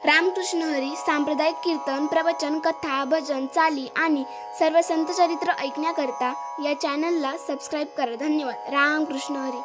रामकृष्ण हरी सांप्रदायिक कीर्तन, प्रवचन, कथा, भजन, चाली आणि सर्व संत चरित्र ऐकण्याकरता या चॅनलला सबस्क्राईब करा. धन्यवाद. रामकृष्ण हरी.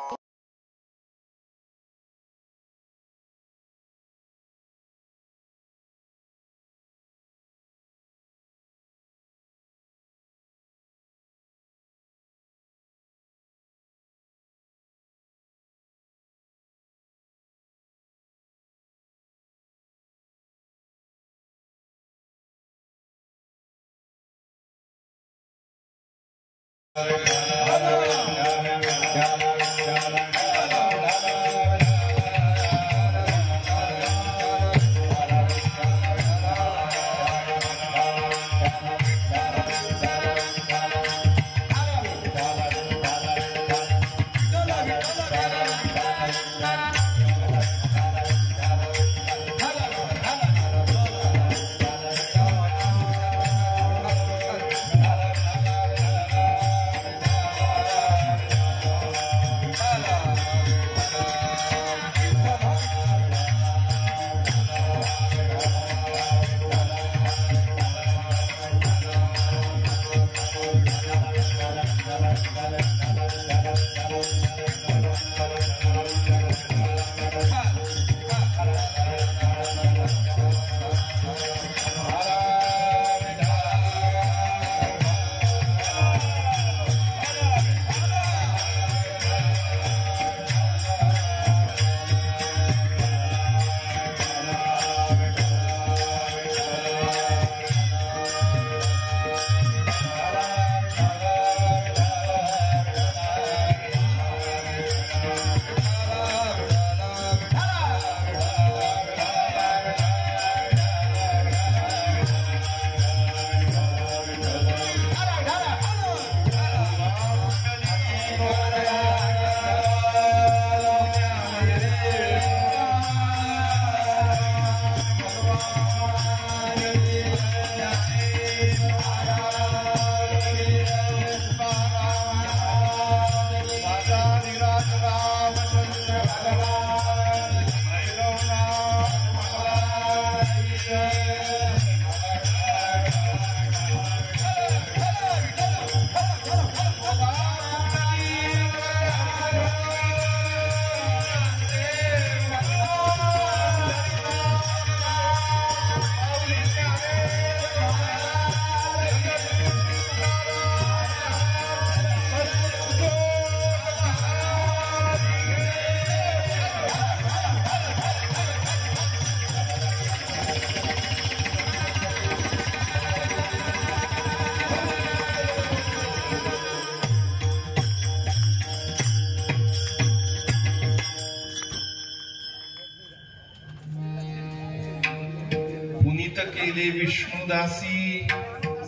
पुनीत केले विष्णुदासी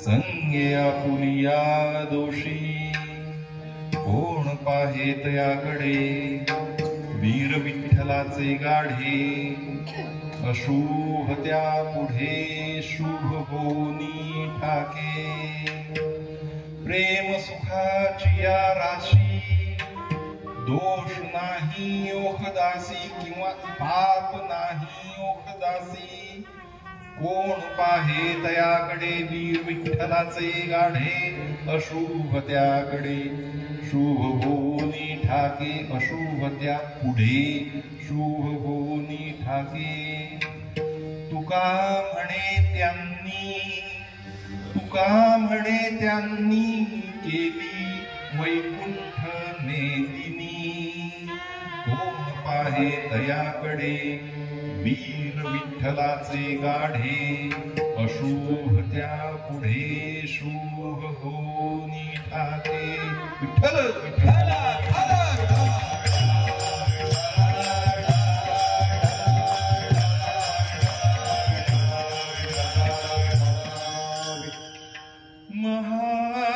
संगे आपुलिया दोषी कोण पाहेत याकडे वीर विठ्ठलाचे गाढे अशुभ त्या पुढे शुभ होनी ठाके प्रेम सुखाची या राशी दोष नाही ओखदासी किंवा पाप नाही ओखदासी कोण पाहे तयाकडे वीर विठ्ठलाचे गाढे अशुभ त्याकडे शुभ होनी ठाके अशुभ त्या पुढे शुभ होनी ठाके तुका म्हणे त्यांनी केली वैकुंठ नेदिनी कोण पाहे तयाकडे वीर विठ्ठलाचे गाढे अशुभ त्या पुढे शुभ होनी ठाके विठ्ठल विठ्ठल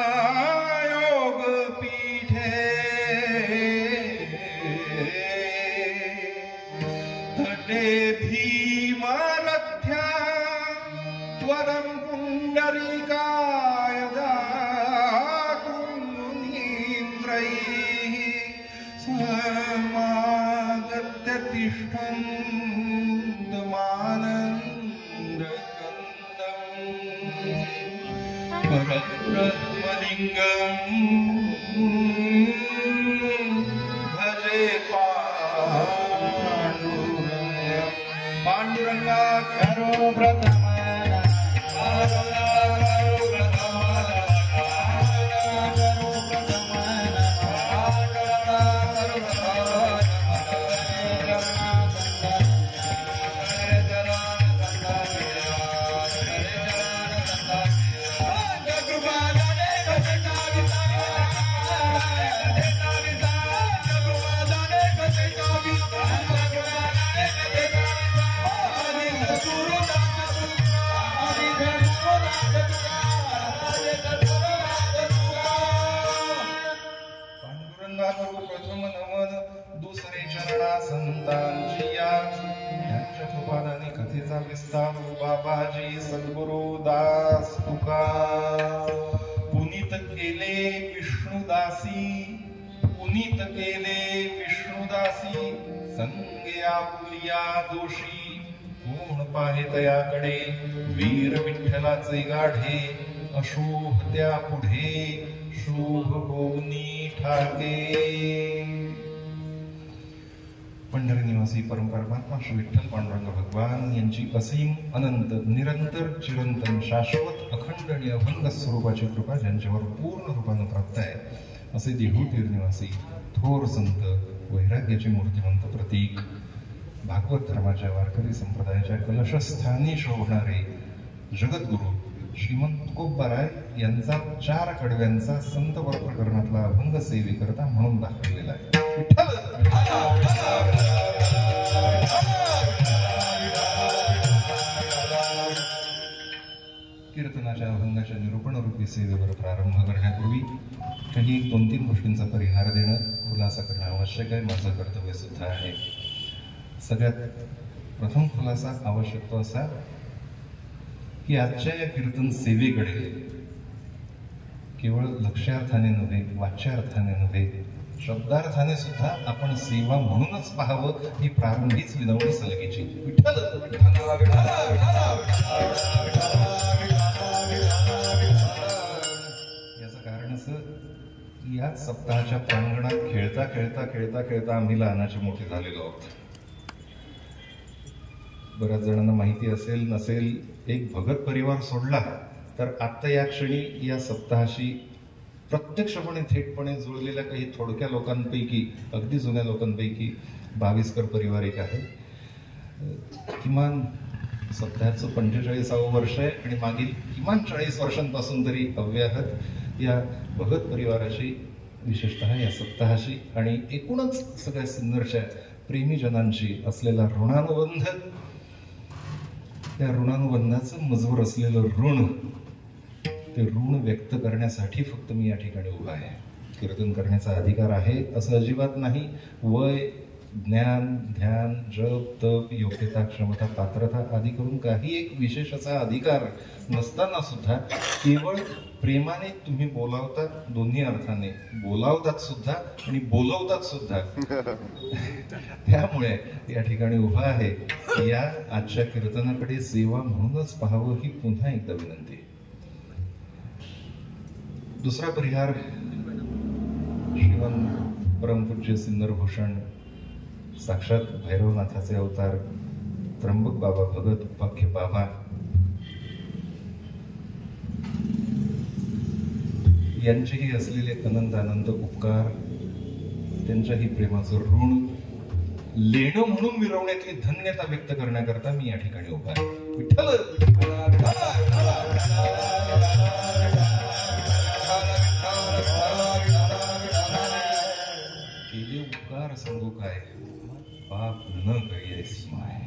महायोग पीठे तटे भीमरथ्या त्वरं पुण्डरीकाय दातुं मुनीन्द्रैः समागत्य तिष्ठन्तमानन्द भजे पांडुरंगा करो प्रथम प्रथम नमन दुसरे चरणा संतांची या यांच्या कृपादाने कथेचा विस्तार बाबाजी सद्गुरु दास तुका पुनीत केले विष्णुदासी पुनीत केले विष्णुदासी संगे आपुलिया दोषी कोण पाहे तयाकडे वीर विठ्ठलाचे गाढे अशोभ त्या पुढे शुभ होनी ठाके पंढरी निवासी परमपरमात्मा श्री विठ्ठल पांडुरंग भगवान यांची असीम अनंत निरंतर चिरंतन शाश्वत अखंड आणि अभंग स्वरूपाची कृपा ज्यांच्यावर पूर्ण रूपानं प्राप्त आहे असे देहूतीर निवासी थोर संत वैराग्याचे मूर्तिमंत प्रतीक भागवत धर्माच्या वारकरी संप्रदायाच्या कलशस्थानी शोभणारे जगद्गुरु श्रीमंत तुकोबाराय यांचा 4 कडव्यांचा संत वर प्रकरणातला अभंग सेवेकरता म्हणून दाखवलेला आहे. कीर्तनाच्या अभंगाच्या निरूपण रूपी सेवेवर प्रारंभ करण्यापूर्वी काही 2-3 गोष्टींचा परिहार देणं खुलासा करणं आवश्यक आहे. माझं कर्तव्य सुद्धा आहे. सगळ्यात प्रथम खुलासा आवश्यक तो असा की आजच्या या कीर्तन सेवेकडे केवळ लक्ष्यार्थाने नव्हे वाच्यार्थाने नव्हे शब्दार्थाने सुद्धा आपण सेवा म्हणूनच पाहावं ही प्रारंभीच विनवणी सलगीची. विठ्ठल याचं कारण असं की याच सप्ताहाच्या प्रांगणात खेळता खेळता खेळता खेळता आम्ही लहानाचे मोठे झालेलो आहोत. बऱ्याच जणांना माहिती असेल नसेल एक भगत परिवार सोडला तर आता या क्षणी या सप्ताहाशी प्रत्यक्षपणे थेटपणे जुळलेल्या काही थोडक्या लोकांपैकी अगदी जुन्या लोकांपैकी 22कर परिवार एक आहे. किमान सप्ताहाचं 45वं वर्ष आहे आणि मागील किमान 40 वर्षांपासून तरी अव्याहत या भगत परिवाराशी विशेषतः या सप्ताहाशी आणि एकूणच सगळ्या सिन्नरच्या प्रेमीजनांशी असलेला ऋणानुबंध त्या ऋणानुबंधाचं मजवर असलेलं ऋण ते ऋण व्यक्त करण्यासाठी फक्त मी या ठिकाणी उभा आहे. कीर्तन करण्याचा अधिकार आहे असं अजिबात नाही. वय ज्ञान ध्यान जप तप योग्यता क्षमता पात्रता आदी करून काही एक विशेष असा अधिकार नसताना सुद्धा केवळ प्रेमाने तुम्ही बोलावता दोन्ही अर्थाने बोलावतात सुद्धा आणि बोलवतात सुद्धा. त्यामुळे या ठिकाणी उभा आहे. या आजच्या कीर्तनाकडे सेवा म्हणूनच पाहावं ही पुन्हा एकदा विनंती. दुसरा परिहार श्रीमंत परमपूज्य सिन्नरभूषण साक्षात भैरवनाथाचे अवतार त्र्यंबक बाबा भगत उपाख्य बाबा यांचेही असलेले अनंत आनंद उपकार त्यांच्याही प्रेमाचं ऋण लेणं म्हणून मिरवण्यातली धन्यता व्यक्त करण्याकरता मी या ठिकाणी उभा आहे. विठ्ठल केले उपकार सांगू काय पाप न कळी माय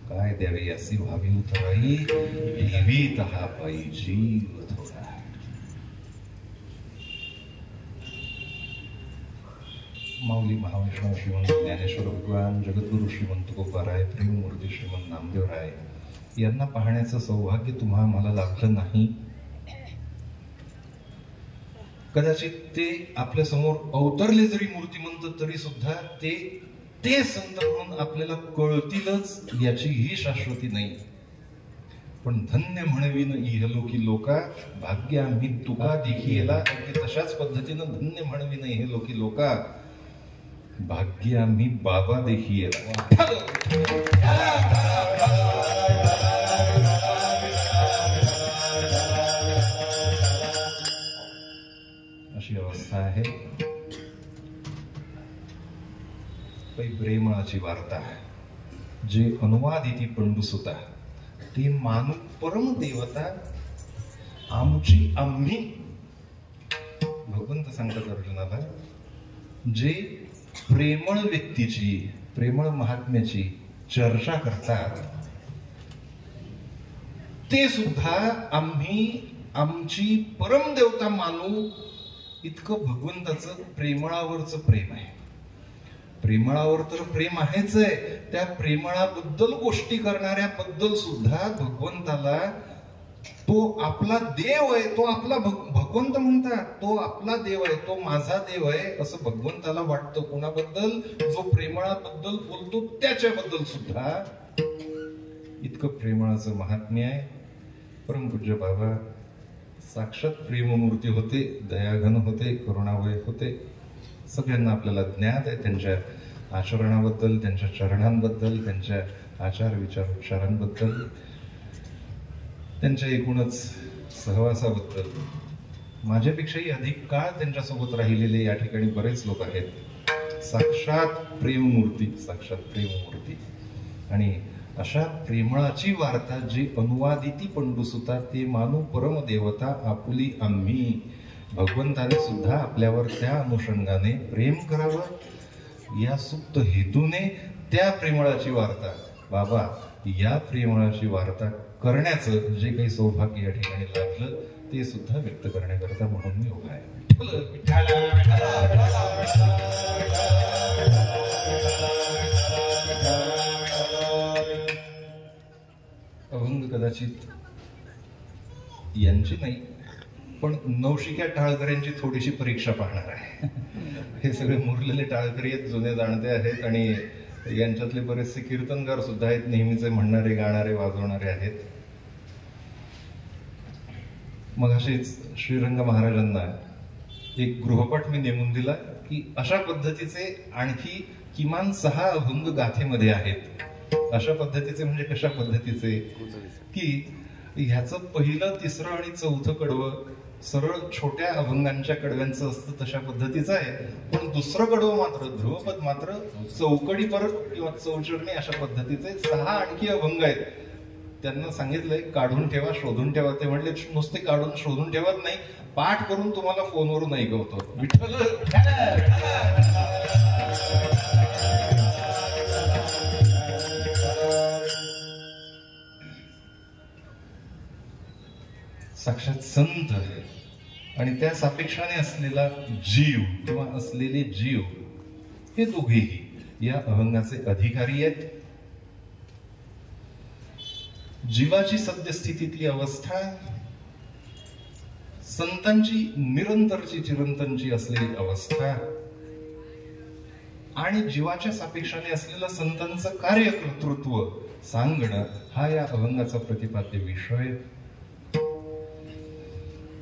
काय द्यावे अशी व्हावी उतराई देवी तहा पायी जीव थोडा. माऊली महावैष्णव श्रीमंत ज्ञानेश्वर भगवान जगद्गुरु श्रीमंत तुकोबाराय प्रेममूर्ती श्रीमंत नामदेवराय यांना पाहण्याचं सौभाग्य तुम्हा आम्हाला लाभलं नाही. कदाचित ते आपल्या समोर अवतरले जरी मूर्तिमंत तरी सुद्धा ते संत म्हणून आपल्याला कळतीलच याची ही शाश्वती नाही. पण धन्य म्हणवीन इहलोकी लोका भाग्य आम्ही तुका देखीला. अगदी तशाच पद्धतीनं धन्य म्हणवीन इहलोकी लोका भाग्य आम्ही बाबा देखीला. अशी अवस्था आहे. प्रेमळाची वार्ता जे अनुवादिती पंडुसुता ती मानू परम देवता आमची आम्ही. भगवंत सांगतात अर्जुनाला, जे प्रेमळ व्यक्तीची प्रेमळ महात्म्याची चर्चा करतात ते सुद्धा आम्ही आमची परम देवता मानू. इतकं भगवंताचं प्रेमळावरचं प्रेम आहे. प्रेमळावर तर प्रेम आहेच आहे, त्या प्रेमळाबद्दल गोष्टी करणाऱ्याबद्दल सुद्धा भगवंताला तो आपला देव आहे, तो आपला भगवंत म्हणतात, तो आपला देव आहे, तो माझा देव आहे असं भगवंताला वाटतं. कोणाबद्दल? जो प्रेमळाबद्दल बोलतो त्याच्याबद्दल सुद्धा. इतकं प्रेमळाचं महात्म्य आहे. परमपूज्य बाबा साक्षात प्रेममूर्ती होते, दयाघन होते, करुणावय होते. सगळ्यांना आपल्याला ज्ञात आहे त्यांच्या आचरणाबद्दल, त्यांच्या चरणांबद्दल, त्यांच्या आचार विचार उपचारांबद्दल, त्यांच्या एकूणच सहवासाबद्दल. माझ्यापेक्षाही अधिक काळ त्यांच्यासोबत राहिलेले या ठिकाणी बरेच लोक आहेत. साक्षात प्रेममूर्ती, साक्षात प्रेममूर्ती. आणि अशा प्रेमळाची वार्ता जी अनुवादिती पंडुसुता ते मानू परम देवता आपुली आम्ही. भगवंताने सुद्धा आपल्यावर त्या अनुषंगाने प्रेम करावं या सुप्त हेतूने त्या प्रेमळाची वार्ता. बाबा या प्रेमळाची वार्ता करण्याचं जे काही सौभाग्य या ठिकाणी लाभलं ते सुद्धा व्यक्त करण्याकरता म्हणून मी उभा आहे. अभंग कदाचित यांची नाही, पण नवशिक्या टाळकऱ्यांची थोडीशी परीक्षा पाहणार आहे. हे सगळे मुरलेले टाळकरी आहेत, जुने जाणते आहेत आणि यांच्यातले बरेचसे कीर्तनकार सुद्धा आहेत, नेहमीचे म्हणणारे, गाणारे, वाजवणारे आहेत. मग असेच श्रीरंग महाराजांना एक गृहपाठ मी नेमून दिला की अशा पद्धतीचे आणखी किमान 6 अभंग गाथेमध्ये आहेत. अशा पद्धतीचे म्हणजे कशा पद्धतीचे की ह्याचं पहिलं, तिसरं आणि चौथं कडवं सरळ छोट्या अभंगांच्या कडव्यांचं असतं तशा पद्धतीचं आहे. पण दुसरं कडवं मात्र, ध्रुवपद मात्र चौकडी परत किंवा चौचरणी अशा पद्धतीचे 6 आणखी अभंग आहेत. त्यांना सांगितलंय काढून ठेवा, शोधून ठेवा. ते म्हणले नुसते काढून शोधून ठेवत नाही, पाठ करून तुम्हाला फोनवरून ऐकवतो. विठ्ठल साक्षात संत आणि त्या सापेक्षाने असलेला जीव किंवा असलेले जीव हे दोघेही या अभंगाचे अधिकारी आहेत. जीवाची सद्यस्थितीतली अवस्था, संतांची निरंतरची चिरंतनची असलेली अवस्था आणि जीवाच्या सापेक्षाने असलेलं संतांचं कार्यकर्तृत्व सांगणं हा या अभंगाचा प्रतिपाद्य विषय.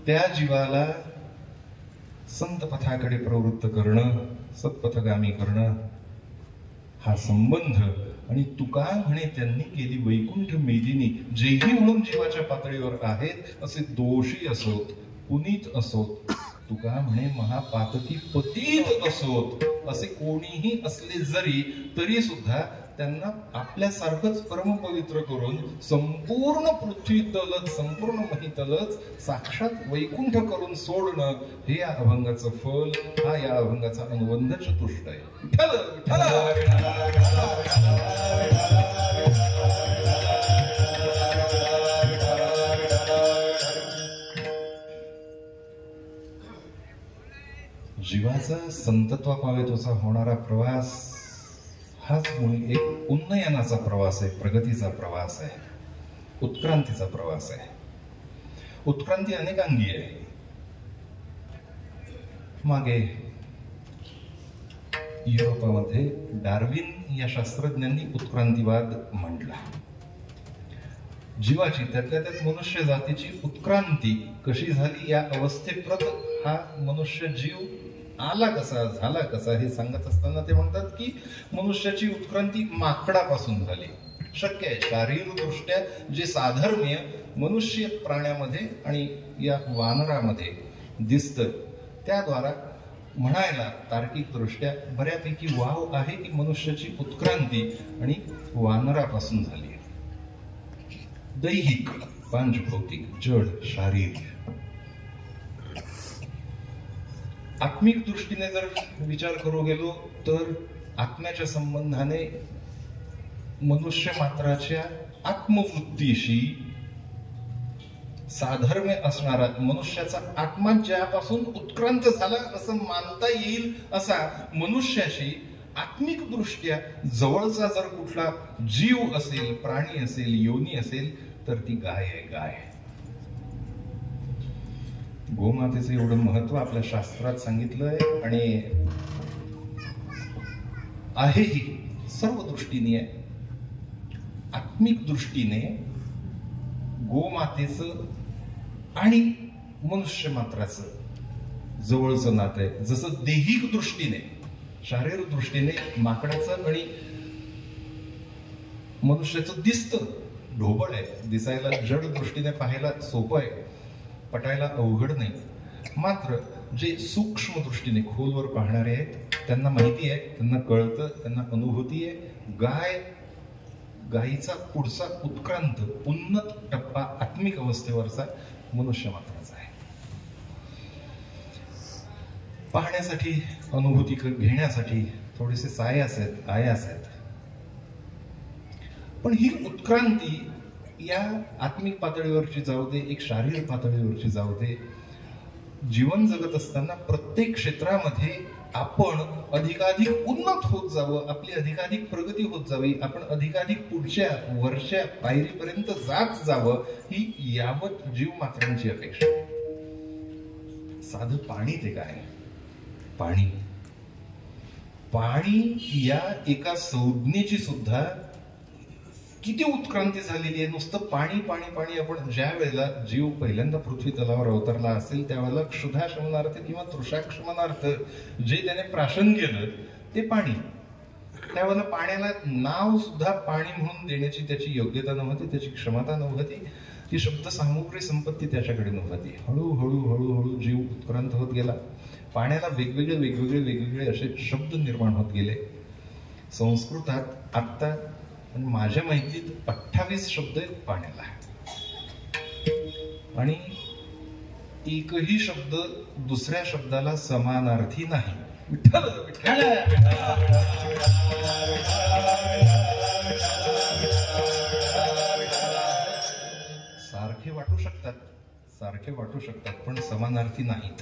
त्या जीवाला संत पथाकडे प्रवृत्त करणं, सत्पथगामी करणं हा संबंध. आणि तुका म्हणे त्यांनी केली वैकुंठ मेदिनी, जेही म्हणून जीवाच्या पातळीवर आहेत असे दोषी असोत, पुनीत असोत, तुका म्हणे महापातकी पतित असोत, असे कोणीही असले जरी तरी सुद्धा त्यांना आपल्यासारखंच परमपवित्र करून संपूर्ण पृथ्वी तलच, संपूर्ण महितलच साक्षात वैकुंठ करून सोडणं हे या अभंगाचं फल, हा या अभंगाचा अनुबंध चतुष्ट आहे. जीवाचा संतत्वा पावे तोचा होणारा प्रवास हाच मुळी एक उन्नयनाचा प्रवास आहे, प्रगतीचा प्रवास आहे, उत्क्रांतीचा प्रवास आहे. उत्क्रांती अनेकांगी आहे. मागे युरोपामध्ये डार्विन या शास्त्रज्ञांनी उत्क्रांतीवाद मांडला. जीवाची, त्यातल्या त्यात मनुष्य जातीची उत्क्रांती कशी झाली, या अवस्थेप्रत हा मनुष्य जीव आला कसा, झाला कसा, हे सांगत असताना ते म्हणतात की मनुष्याची उत्क्रांती माकडापासून झाली. शक्य आहे, शारीरिकदृष्ट्या जे साधर्म्य मनुष्य प्राण्यामध्ये आणि या वानरामध्ये दिसतं, त्याद्वारा म्हणायला तार्किकदृष्ट्या बऱ्यापैकी वाव आहे की मनुष्याची उत्क्रांती आणि वानरापासून झाली. दैहिक, पांचभौतिक, जड, शारीरिक. आत्मिक दृष्टीने जर विचार करू गेलो तर आत्म्याच्या संबंधाने मनुष्य मात्राच्या आत्मवृत्तीशी साधर्म्य असणारा, मनुष्याचा आत्मा ज्यापासून उत्क्रांत झाला असं मानता येईल असा मनुष्याशी आत्मिक दृष्ट्या जवळचा जर कुठला जीव असेल, प्राणी असेल, योनी असेल तर ती गाय आहे. गाय. गोमातेचं एवढं महत्व आपल्या शास्त्रात सांगितलंय आणि आहेही सर्व दृष्टीने. आत्मिक दृष्टीने गोमातेचं आणि मनुष्य मात्राचं जवळचं नातं आहे. जसं दैहिक दृष्टीने, शारीरिक दृष्टीने माकडाचं आणि मनुष्याचं दिसतं, ढोबळ आहे, दिसायला जड दृष्टीने पाहायला सोपं आहे, पटायला अवघड नाही. मात्र जे सूक्ष्म दृष्टीने खोलवर पाहणारे आहेत त्यांना माहिती आहे, त्यांना कळतं, त्यांना अनुभूती आहे. गायीचा पुढचा उत्क्रांत, उन्नत टप्पा आत्मिक अवस्थेवरचा मनुष्य मात्राचा आहे. पाहण्यासाठी, अनुभूती घेण्यासाठी थोडेसे आयास आहेत. पण ही उत्क्रांती या आत्मिक पातळीवरची जाऊ दे, एक शारीरिक पातळीवरची जाऊ दे, जीवन जगत असताना प्रत्येक क्षेत्रामध्ये आपण अधिकाधिक उन्नत होत जावं, आपली अधिकाधिक प्रगती होत जावी, आपण अधिकाधिक पुढच्या वर्षा पायरीपर्यंत जात जावं, ही यावत जीव मात्रांची अपेक्षा. साधं पाणी ते काय, पाणी या एका संज्ञेची सुद्धा किती उत्क्रांती झालेली आहे. नुसतं पाणी पाणी पाणी. आपण ज्या वेळेला जीव पहिल्यांदा पृथ्वी तलावर अवतरला असेल त्यावेळेला क्षुधाशमनार्थ किंवा तृषाक्षमनार्थ जे त्याने प्राशन केलं ते पाणी. त्यावेळेला पाण्याला नाव सुद्धा पाणी म्हणून देण्याची त्याची योग्यता नव्हती, त्याची क्षमता नव्हती, ती शब्द सामुग्री संपत्ती त्याच्याकडे नव्हती. हळूहळू हळूहळू जीव उत्क्रांत होत गेला. पाण्याला वेगवेगळे वेगवेगळे वेगवेगळे असे शब्द निर्माण होत गेले. संस्कृतात आत्ता माझ्या माहितीत 28 शब्द आहेत पाण्याला, आणि एकही शब्द दुसऱ्या शब्दाला समानार्थी नाही. विठ्ठल विठ्ठल. सारखे वाटू शकतात पण समानार्थी नाहीत.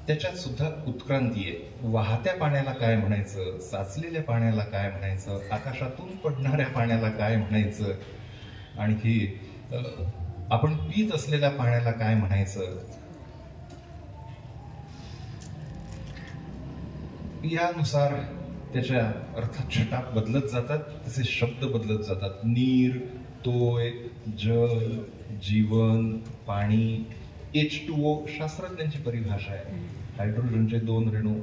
त्याच्यात सुद्धा उत्क्रांती आहे. वाहत्या पाण्याला काय म्हणायचं, साचलेल्या पाण्याला काय म्हणायचं, आकाशातून पडणाऱ्या पाण्याला काय म्हणायचं, आणखी आपण पीत असलेल्या पाण्याला काय म्हणायचं, यानुसार त्याच्या अर्थात छटा बदलत जातात, तसे शब्द बदलत जातात. नीर, तोय, जल, जीवन, पाणी. H2O शास्त्रज्ञांची परिभाषा आहे. हायड्रोजनचे 2 रेणू,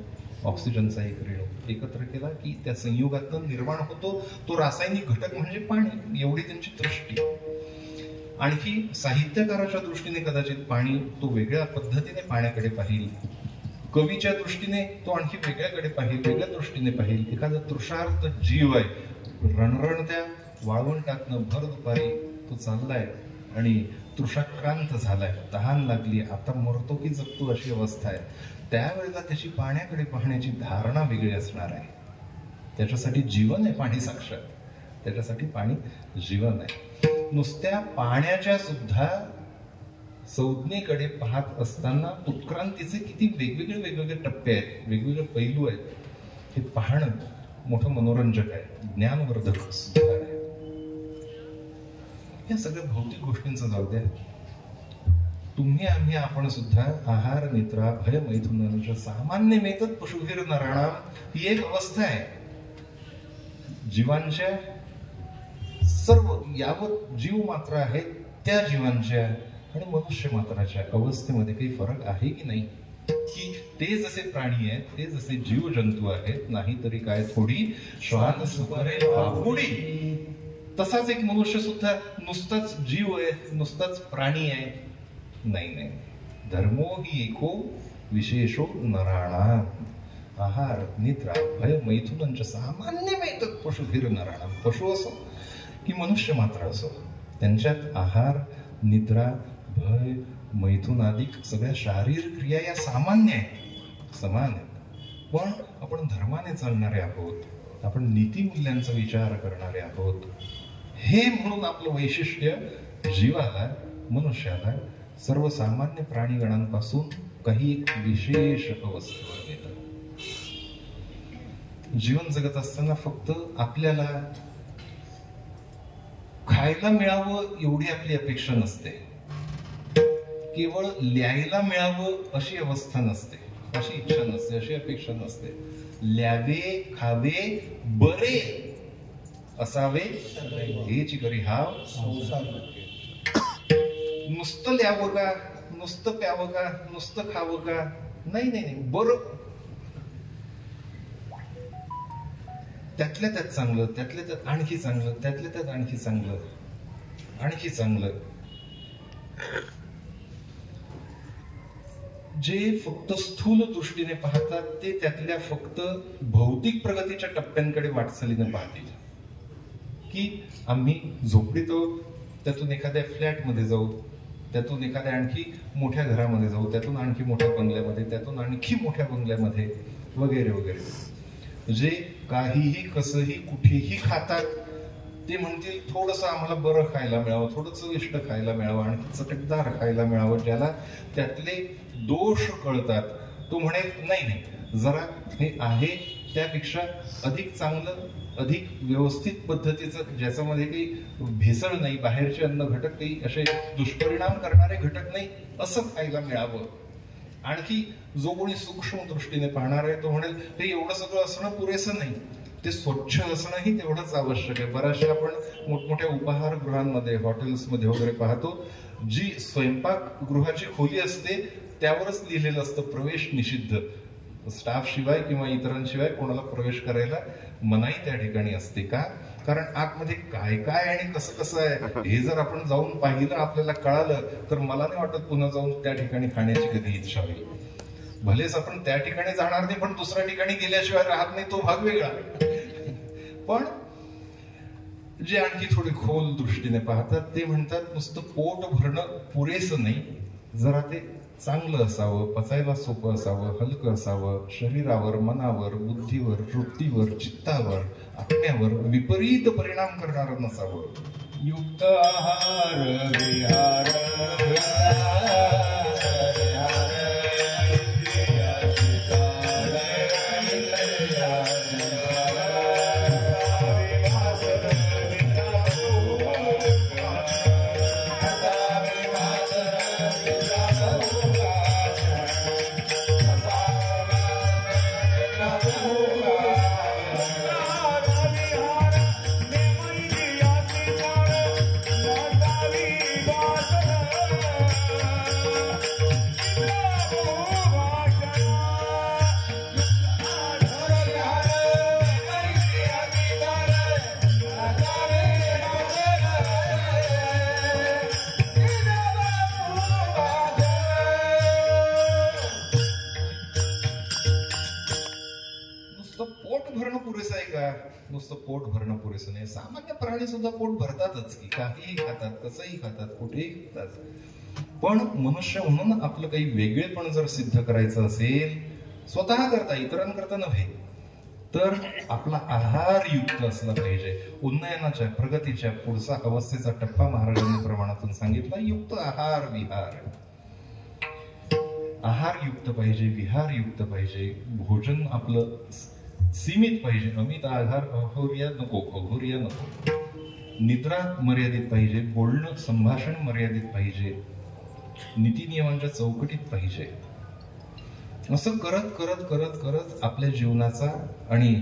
ऑक्सिजनचा 1 रेणू एकत्र केला की त्या संयुगातून निर्माण होतो तो रासायनिक घटक म्हणजे पाणी. एवढी त्यांची दृष्टी. आणखी साहित्यकाराच्या दृष्टीने कदाचित पाणी तो वेगळ्या पद्धतीने पाण्याकडे पाहिल, कवीच्या दृष्टीने तो आणखी वेगळ्याकडे पाहिल, वेगळ्या दृष्टीने पाहिल. एखादा तृषार्त जीव आहे, रणरणत्या वाळवंटातनं भर दुपारी तो चाललाय आणि तृषाक्रांत झालाय, तहान लागली, आता मरतो की जगतो अशी अवस्था आहे. त्यावेळेला त्याची पाण्याकडे पाहण्याची धारणा वेगळी असणार आहे. त्याच्यासाठी जीवन आहे पाणी साक्षात, त्याच्यासाठी पाणी जीवन आहे. नुसत्या पाण्याच्या सुद्धा संज्ञेकडे पाहत असताना उत्क्रांतीचे किती वेगवेगळे टप्पे आहेत, वेगवेगळे पैलू आहेत, हे पाहणं मोठं मनोरंजक आहे, ज्ञानवर्धक सुद्धा आहे. या सगळ्या भौतिक गोष्टींचं जाऊ द्या. तुम्ही आम्ही आपण सुद्धा आहार निद्रा भय मैथुनांच्या सामान्य मेतत पशुभीर नराणाम ही एक अवस्था आहे. जीवांच्या सर्व यावत जीव मात्र आहेत त्या जीवांच्या आणि मनुष्य मात्राच्या अवस्थेमध्ये काही फरक आहे की नाही, की ते जसे प्राणी आहेत, ते जसे जीव जंतू आहेत, नाही तरी काय थोडी श्वान सुपरे बाहुडी, तसाच एक मनुष्य सुद्धा नुसताच जीव आहे, नुसताच प्राणी आहे? नाही नाही, धर्मो ही एको विशेषो नराणाम, आहार निद्रा भय मैथुनांच्या सामान्य मैतक पशुधीर नराणाम. पशु असो की मनुष्य मात्र असो, त्यांच्यात आहार निद्रा भय मैथुन आदी सगळ्या शारीरिक क्रिया या सामान्य आहेत, समान आहेत. पण आपण धर्माने चालणारे आहोत, आपण नीतिमूल्यांचा विचार करणारे आहोत. हे म्हणून आपलं वैशिष्ट्य जीवाला, मनुष्याला सर्वसामान्य प्राणीगणांपासून काही एक विशेष अवस्थेवर येतं. जीवन जगत असताना फक्त आपल्याला खायला मिळावं एवढी आपली अपेक्षा नसते, केवळ ल्यायला मिळावं अशी अवस्था नसते, अशी इच्छा नसते, अशी अपेक्षा नसते. ल्यावे खावे बरे असावे हेची करी हाव संसार. नुसतं ल्यावं का, नुसतं प्यावं का, नुसतं खावं का? नाही नाही नाही, बरं, त्यातल्या त्यात चांगलं, त्यातल्या त्यात आणखी चांगलं, त्यातल्या त्यात आणखी चांगलं, आणखी चांगलं. जे फक्त स्थूल दृष्टीने पाहतात ते त्यातल्या फक्त भौतिक प्रगतीच्या टप्प्यांकडे वाटचालीने पाहतील, की आम्ही झोपडीत आहोत, त्यातून एखाद्या फ्लॅटमध्ये जाऊ, त्यातून एखाद्या आणखी मोठ्या घरामध्ये जाऊ, त्यातून आणखी मोठ्या बंगल्यामध्ये, त्यातून आणखी मोठ्या बंगल्यामध्ये, वगैरे वगैरे. जे काहीही कसंही कुठेही खातात ते म्हणतील थोडंसं आम्हाला बरं खायला मिळावं, थोडंसं चविष्ट खायला मिळावं, आणखी चटकदार खायला मिळावं. ज्याला त्यातले दोष कळतात तो म्हणेल नाही नाही, जरा हे आहे त्यापेक्षा अधिक चांगलं, अधिक व्यवस्थित पद्धतीचं, ज्याच्यामध्ये काही भेसळ नाही, बाहेरचे अन्न घटक काही असे दुष्परिणाम करणारे घटक नाही, असं खायला मिळावं. आणखी जो कोणी सूक्ष्म दृष्टीने पाहणार आहे तो म्हणेल हे एवढं सगळं असणं पुरेसं नाही, ते स्वच्छ असणंही तेवढंच आवश्यक आहे. बऱ्याचशा आपण मोठमोठ्या उपहारगृहांमध्ये, हॉटेल्समध्ये वगैरे पाहतो, जी स्वयंपाकगृहाची खोली असते त्यावरच लिहिलेलं असतं प्रवेश निषिद्ध. स्टाफ शिवाय किंवा इतरांशिवाय कोणाला प्रवेश करायला मनाई त्या ठिकाणी असते. का? कारण आतमध्ये काय काय आणि कसं कसं आहे हे जर आपण जाऊन पाहिलं, आपल्याला कळालं, तर मला नाही वाटत पुन्हा जाऊन त्या ठिकाणी खाण्याची कधी इच्छा होईल. भलेच आपण त्या ठिकाणी जाणार नाही, पण दुसऱ्या ठिकाणी गेल्याशिवाय राहत नाही, तो भाग वेगळा. पण जे आणखी थोडी खोल दृष्टीने पाहतात ते म्हणतात नुसतं पोट भरणं पुरेसं नाही, जरा ते चांगलं असावं, पचायला सोपं असावं, हलकं असावं, शरीरावर, मनावर, बुद्धीवर, वृत्तीवर, चित्तावर, आत्म्यावर विपरीत परिणाम करणारं नसावं. युक्त आहार विहार नुसतं पोट भरणं पुरेसं नाही. सामान्य प्राणी सुद्धा पोट भरतातच की, काहीही खातात, कसंही खातात, कुठेही खातात. पण मनुष्य म्हणून आपलं काही वेगळेपण जर सिद्ध करायचं असेल, स्वतः करता, इतरांकरता नव्हे, तर आपला आहार युक्त असला पाहिजे. उन्नयनाच्या, प्रगतीच्या पुढचा अवस्थेचा टप्पा महाराजांनी प्रमाणातून सांगितला, युक्त आहार विहार. आहार युक्त पाहिजे, विहार युक्त पाहिजे, भोजन आपलं सीमित पाहिजे, अमित आहार अघोरिया नको. निद्रा मर्यादित पाहिजे, बोलणं, संभाषण मर्यादित पाहिजे, नीती नियमांच्या चौकटीत पाहिजे. असं करत करत करत करत आपल्या जीवनाचा आणि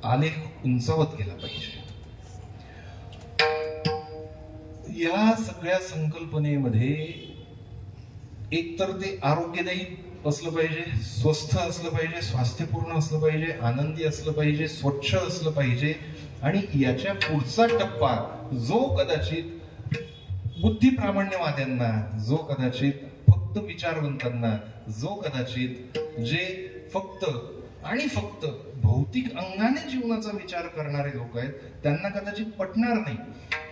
आलेख उंचावत गेला पाहिजे. या सगळ्या संकल्पनेमध्ये एकतर ते आरोग्यदायी असलं पाहिजे, स्वस्थ असलं पाहिजे, स्वास्थ्यपूर्ण असलं पाहिजे, आनंदी असलं पाहिजे, स्वच्छ असलं पाहिजे. आणि याच्या पुढचा टप्पा जो कदाचित बुद्धिप्रामाण्यवाद्यांना, जो कदाचित फक्त विचारवंतांना, जो कदाचित जे फक्त आणि फक्त भौतिक अंगाने जीवनाचा विचार करणारे लोक आहेत त्यांना कदाचित पटणार नाही.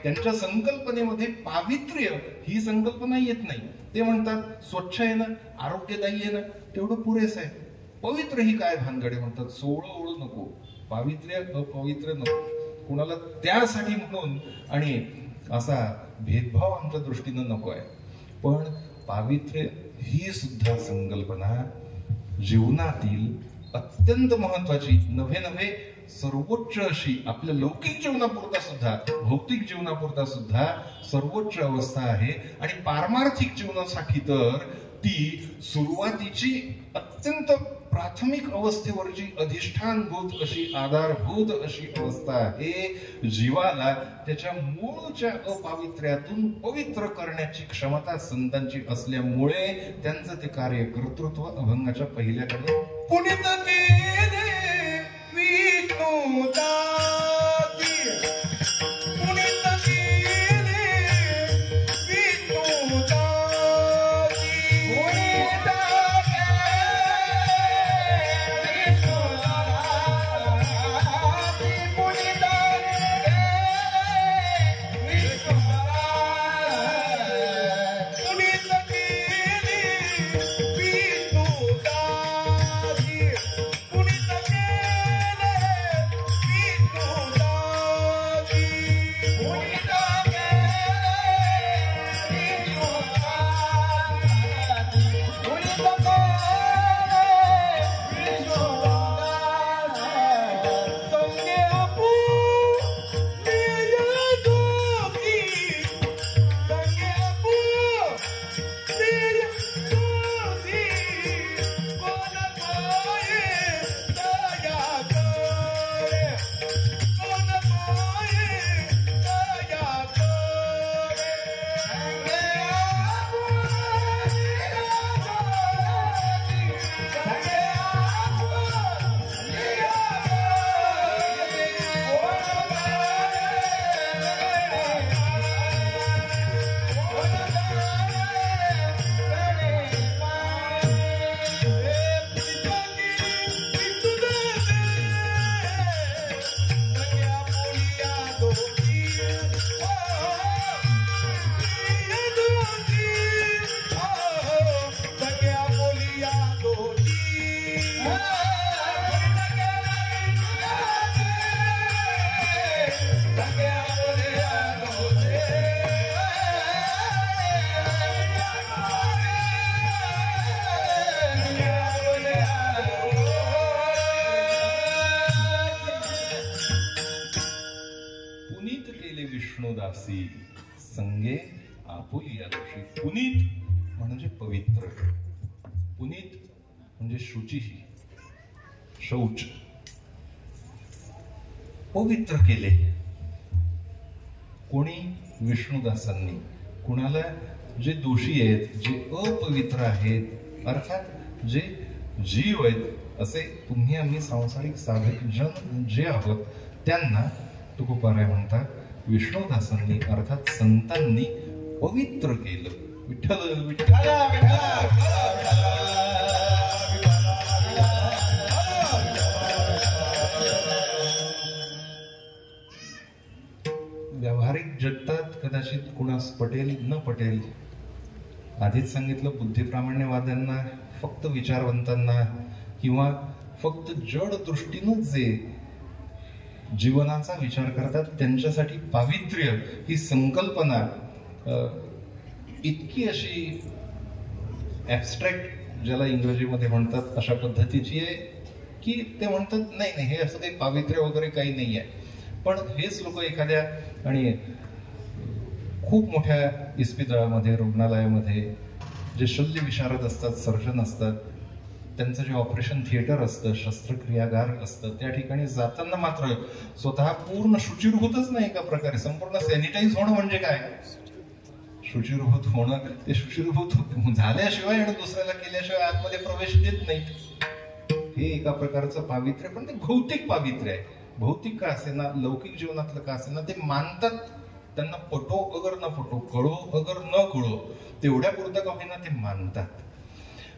त्यांच्या संकल्पनेमध्ये पावित्र्य ही संकल्पना येत नाही. ते म्हणतात स्वच्छ आहे ना, आरोग्यदायी आहे ना, तेवढं पुरेसं आहे. पवित्र ही काय भानगडे म्हणतात. सोळं ओळू नको, पावित्र्य अपवित्र नको, कुणाला त्यासाठी म्हणून आणि असा भेदभाव आमच्या दृष्टीनं नको आहे. पण पावित्र्य ही सुद्धा संकल्पना जीवनातील अत्यंत महत्वाची, नव्हे सर्वोच्च अशी, आपल्या लौकिक जीवनापुरता सुद्धा, भौतिक जीवनापुरता सुद्धा सर्वोच्च अवस्था आहे. आणि पारमार्थिक जीवनासाठी तर ती सुरुवातीची अत्यंत प्राथमिक अवस्थेवरची अधिष्ठानभूत अशी, आधारभूत अशी अवस्था आहे. जीवाला त्याच्या मूळच्या अपावित्र्यातून पवित्र करण्याची क्षमता संतांची असल्यामुळे त्यांचं ते कार्य, कर्तृत्व अभंगाच्या पहिल्याकडे पुनित केले विष्णुदासी, पुनित केले विष्णुदासी, पुनित विष्णुदासी संगे आपुलिया दोषी. पुनीत म्हणजे पवित्र, पुनीत म्हणजे शुची, शौच, पवित्र केले कोणी? विष्णुदासांनी. कुणाला? जे दोषी आहेत, जे अपवित्र आहेत, अर्थात जे जीव आहेत, असे तुम्ही आम्ही सांसारिक साधक जन जे आहोत त्यांना तुकोबाराय म्हणतात विष्णुदासांनी अर्थात संतांनी पवित्र केलं. विठ्ठल विठ्ठल. व्यावहारिक जगतात कदाचित कुणास पटेल न पटेल, आधीच सांगितलं, बुद्धिप्रामाण्यवाद्यांना, फक्त विचारवंतांना किंवा फक्त जड दृष्टीनं जे जीवनाचा विचार करतात त्यांच्यासाठी पावित्र्य ही संकल्पना इतकी अशी ऍबस्ट्रॅक्ट, ज्याला इंग्रजीमध्ये म्हणतात, अशा पद्धतीची आहे की ते म्हणतात नाही नाही, हे असं काही पावित्र्य वगैरे काही नाही आहे. पण हेच लोक एखाद्या आणि खूप मोठ्या इस्पितळामध्ये, रुग्णालयामध्ये जे शल्य विशारद असतात, सर्जन असतात, त्यांचं जे ऑपरेशन थिएटर असतं, शस्त्रक्रियागार असतं, त्या ठिकाणी जाताना मात्र स्वतः पूर्ण शुचिर्भूतच नाही, एका प्रकारे संपूर्ण सॅनिटाईज होणं म्हणजे काय, शुचिर्भूत होणं, ते शुचिर्भूत झाल्याशिवाय आणि दुसऱ्याला केल्याशिवाय आतमध्ये प्रवेश देत नाहीत. हे एका प्रकारचं पावित्र्य, पण ते भौतिक पावित्र्य आहे. भौतिक का असेना, लौकिक जीवनातलं का असेना, ते मानतात. त्यांना पटो अगर न पटो, कळो अगर न कळो, तेवढ्या पुरतं का होईना ते मानतात.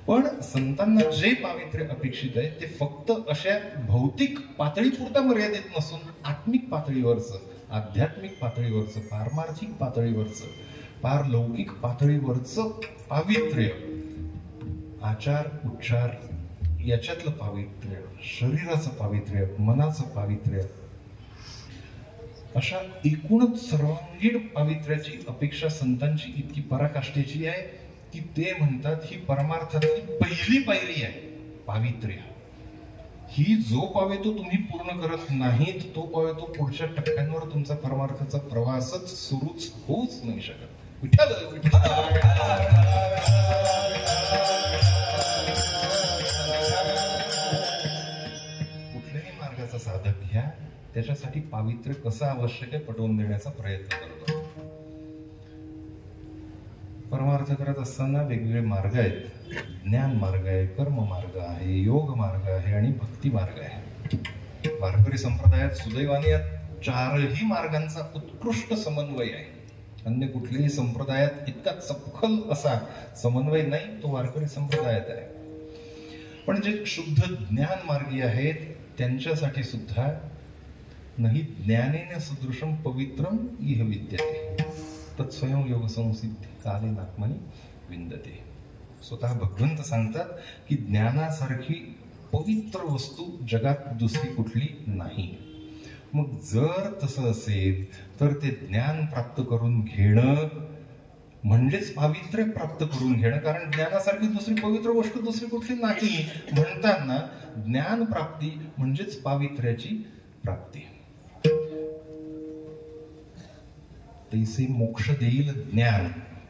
पण संतांना जे पावित्र्य अपेक्षित आहे ते फक्त अशा भौतिक पातळीपुरता मर्यादित नसून आत्मिक पातळीवरचं, आध्यात्मिक पातळीवरचं, पारमार्थिक पातळीवरचं, पार लौकिक पातळीवरचं पावित्र्य, आचार उच्चार याच्यातलं पावित्र्य, शरीराचं पावित्र्य, मनाचं पावित्र्य, अशा एकूणच सर्वांगीण पावित्र्याची अपेक्षा संतांची इतकी पराकाष्ठेची आहे की ते म्हणतात ही परमार्थातली पहिली पायरी आहे पावित्र्य. ही जो पावे तो तुम्ही पूर्ण करत नाहीत, तो पावे तो पुढच्या टप्प्यांवर तुमचा परमार्थाचा प्रवासच सुरूच होऊच नाही शकत. विठ्ठल कुठल्याही मार्गाचा साधक घ्या, त्याच्यासाठी पावित्र्य कसं आवश्यक आहे पटवून देण्याचा प्रयत्न करतो. परमार्थ करत असताना वेगवेगळे मार्ग आहेत. ज्ञान मार्ग आहे, कर्म मार्ग आहे, योग मार्ग आहे आणि भक्ती मार्ग आहे. वारकरी संप्रदायात सुदैवाने या चारही मार्गांचा उत्कृष्ट समन्वय आहे. अन्य कुठल्याही संप्रदायात इतका सपखल असा समन्वय नाही, तो वारकरी संप्रदायात आहे. पण जे शुद्ध ज्ञान मार्गी आहेत त्यांच्यासाठी सुद्धा नाही ज्ञानेन सदृशम पवित्रम इह विद्यते तत्स्वयं योग संसिद्धी काले नात्मनी विंदते. स्वतः भगवंत सांगतात की ज्ञानासारखी पवित्र वस्तू जगात दुसरी कुठली नाही. मग जर तसं असेल तर ते ज्ञान प्राप्त करून घेणं म्हणजेच पावित्र्य प्राप्त करून घेणं. कारण ज्ञानासारखी दुसरी पवित्र गोष्ट दुसरी कुठली नाही म्हणताना ज्ञान प्राप्ती म्हणजेच पावित्र्याची प्राप्ती. तैसे मोक्ष देईल ज्ञान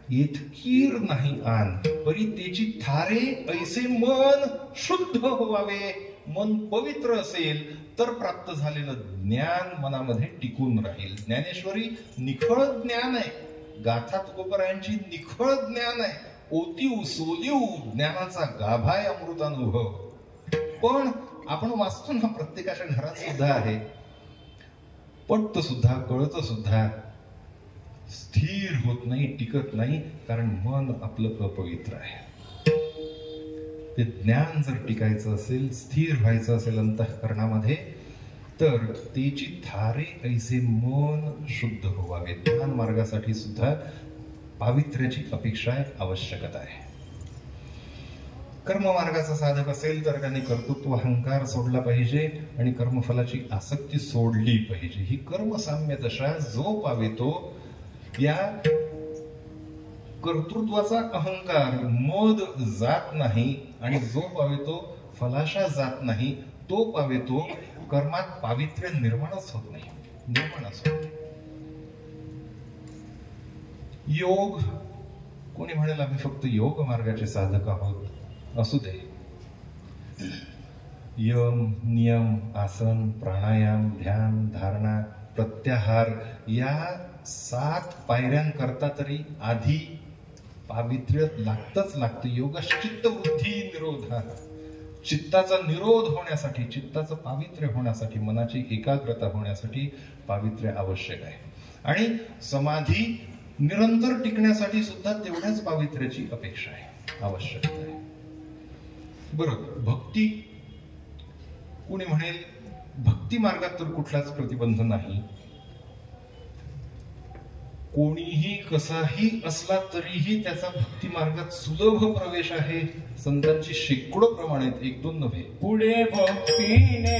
येतकीर नाही आन, परी त्याची थारे ऐसे मन शुद्ध व्हावे. मन पवित्र असेल तर प्राप्त झालेलं ज्ञान मनामध्ये टिकून राहील. ज्ञानेश्वरी निखळ ज्ञान आहे, गाथा तुकोबरायांची निखळ ज्ञान आहे. ओतीव सोलीव ज्ञानाचा गाभाय अमृतानुभव. पण आपण वाचतो ना, प्रत्येकाच्या घरात सुद्धा आहे, पटत सुद्धा, कळत सुद्धा, स्थिर होत नाही, टिकत नाही, कारण मन आपलं अपवित्र आहे. ते ज्ञान जर टिकायचं असेल, स्थिर व्हायचं असेल अंतःकरणामध्ये, तर त्याची थारे ऐसे मन शुद्ध व्हावे. ज्ञान मार्गासाठी सुद्धा पावित्र्याची अपेक्षा आहे, आवश्यकता आहे. कर्म मार्गाचा साधक असेल तर त्याने कर्तृत्व अहंकार सोडला पाहिजे आणि कर्मफलाची आसक्ती सोडली पाहिजे. ही कर्मसाम्य दशा जो पावेतो, या कर्तृत्वाचा अहंकार मद जात नाही आणि जो पावेतो फलाशा जात नाही, तो पावेतो कर्मात पावित्र्य निर्माणच होत नाही, निर्माणच होत. योग, कोणी म्हणेल आम्ही फक्त योग मार्गाचे साधक आहोत. असू दे. यम, नियम, आसन, प्राणायाम, ध्यान, धारणा, प्रत्याहार या 7 पायऱ्यांकरता तरी आधी पावित्र्य लागतच लागतं. योगश्चित्त वृद्धी निरोधा, चित्ताचा निरोध होण्यासाठी, चित्ताचं पावित्र्य होण्यासाठी, मनाची एकाग्रता होण्यासाठी पावित्र्य आवश्यक आहे. आणि समाधी निरंतर टिकण्यासाठी सुद्धा तेवढ्याच पावित्र्याची अपेक्षा आहे, आवश्यकता आहे. बरोबर. भक्ती, कोणी म्हणेल भक्ती मार्गात तर कुठलाच प्रतिबंध नाही. कोणीही कसाही असला तरीही त्याचा भक्ती मार्गात सुलभ प्रवेश आहे. संतांची शेकडो प्रमाणात, 1-2 नव्हे. पुढे भक्तीने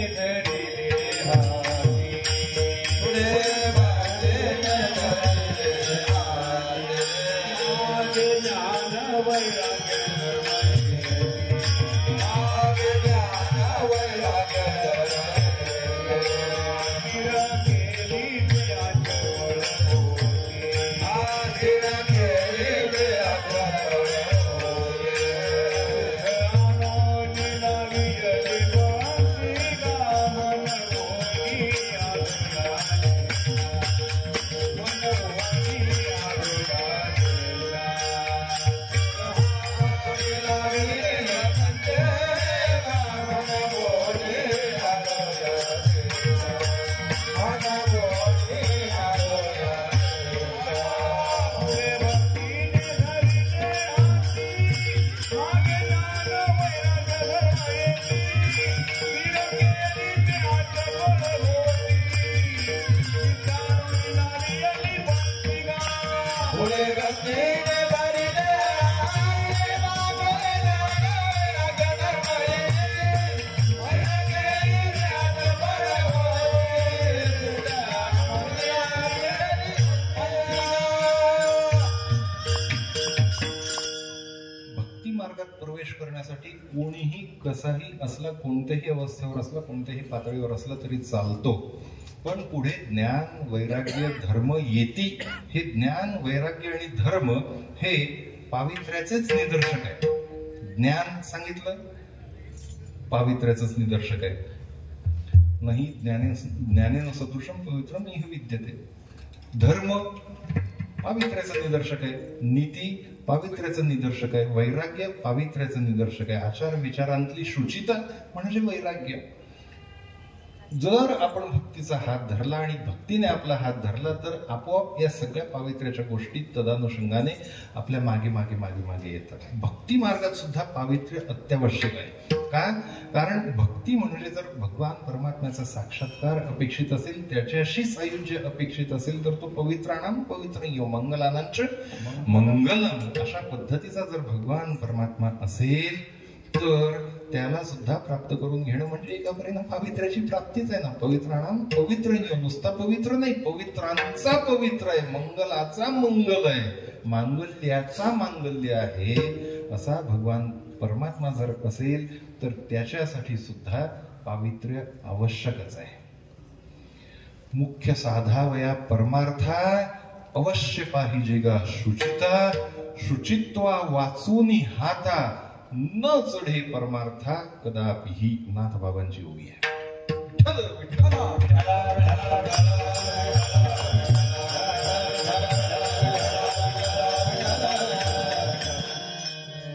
पुढे भक्तीने भरिले प्रवेश करण्यासाठी कोणीही कसाही असला, कोणत्याही अवस्थेवर असला, कोणत्याही पातळीवर असला तरी चालतो, पण पुढे ज्ञान वैराग्य धर्म येती. हे ज्ञान वैराग्य आणि धर्म हे पावित्र्याचेच निदर्शक आहे. ज्ञान सांगितलं पावित्र्याचंच निदर्शक आहे. नाही ज्ञानेन सदृशम पवित्रम इह विद्यते. धर्म पावित्र्याचं निदर्शक आहे. नीती पावित्र्याचं निदर्शक आहे. वैराग्य पावित्र्याचं निदर्शक आहे. आचार विचारांतली शुचिता म्हणजे वैराग्य. जर आपण भक्तीचा हात धरला आणि भक्तीने आपला हात धरला तर आपोआप या सगळ्या पावित्र्याच्या गोष्टी तदानुषंगाने आपल्या मागे मागे मागे मागे येतात. भक्ती मार्गात सुद्धा पावित्र्य अत्यावश्यक आहे. का? कारण भक्ती म्हणजे जर भगवान परमात्म्याचा साक्षात्कार अपेक्षित असेल, त्याच्याशी सायुज्य अपेक्षित असेल तर तो पवित्राणाम पवित्रयो मंगलानांच मंगलम अशा पद्धतीचा जर भगवान परमात्मा असेल तर त्याला सुद्धा प्राप्त करून घेणं म्हणजे एका परीने पावित्र्याची प्राप्तीच आहे ना. पवित्राणाम पवित्रयो, नुसता पवित्र नाही, पवित्रांचा पवित्र आहे, मंगलाचा मंगल आहे, मांगल्याचा मांगल्य आहे. असा भगवान परमात्मा जर असेल तर त्याच्यासाठी सुद्धा पावित्र्य आवश्यकच आहे. मुख्य साधावया परमार्था अवश्य पाहिजे गा शुचिता. शुचित्वा वाचूनी हाता न चढे परमार्था कदापि. ही नाथ बाबांची ओवी आहे.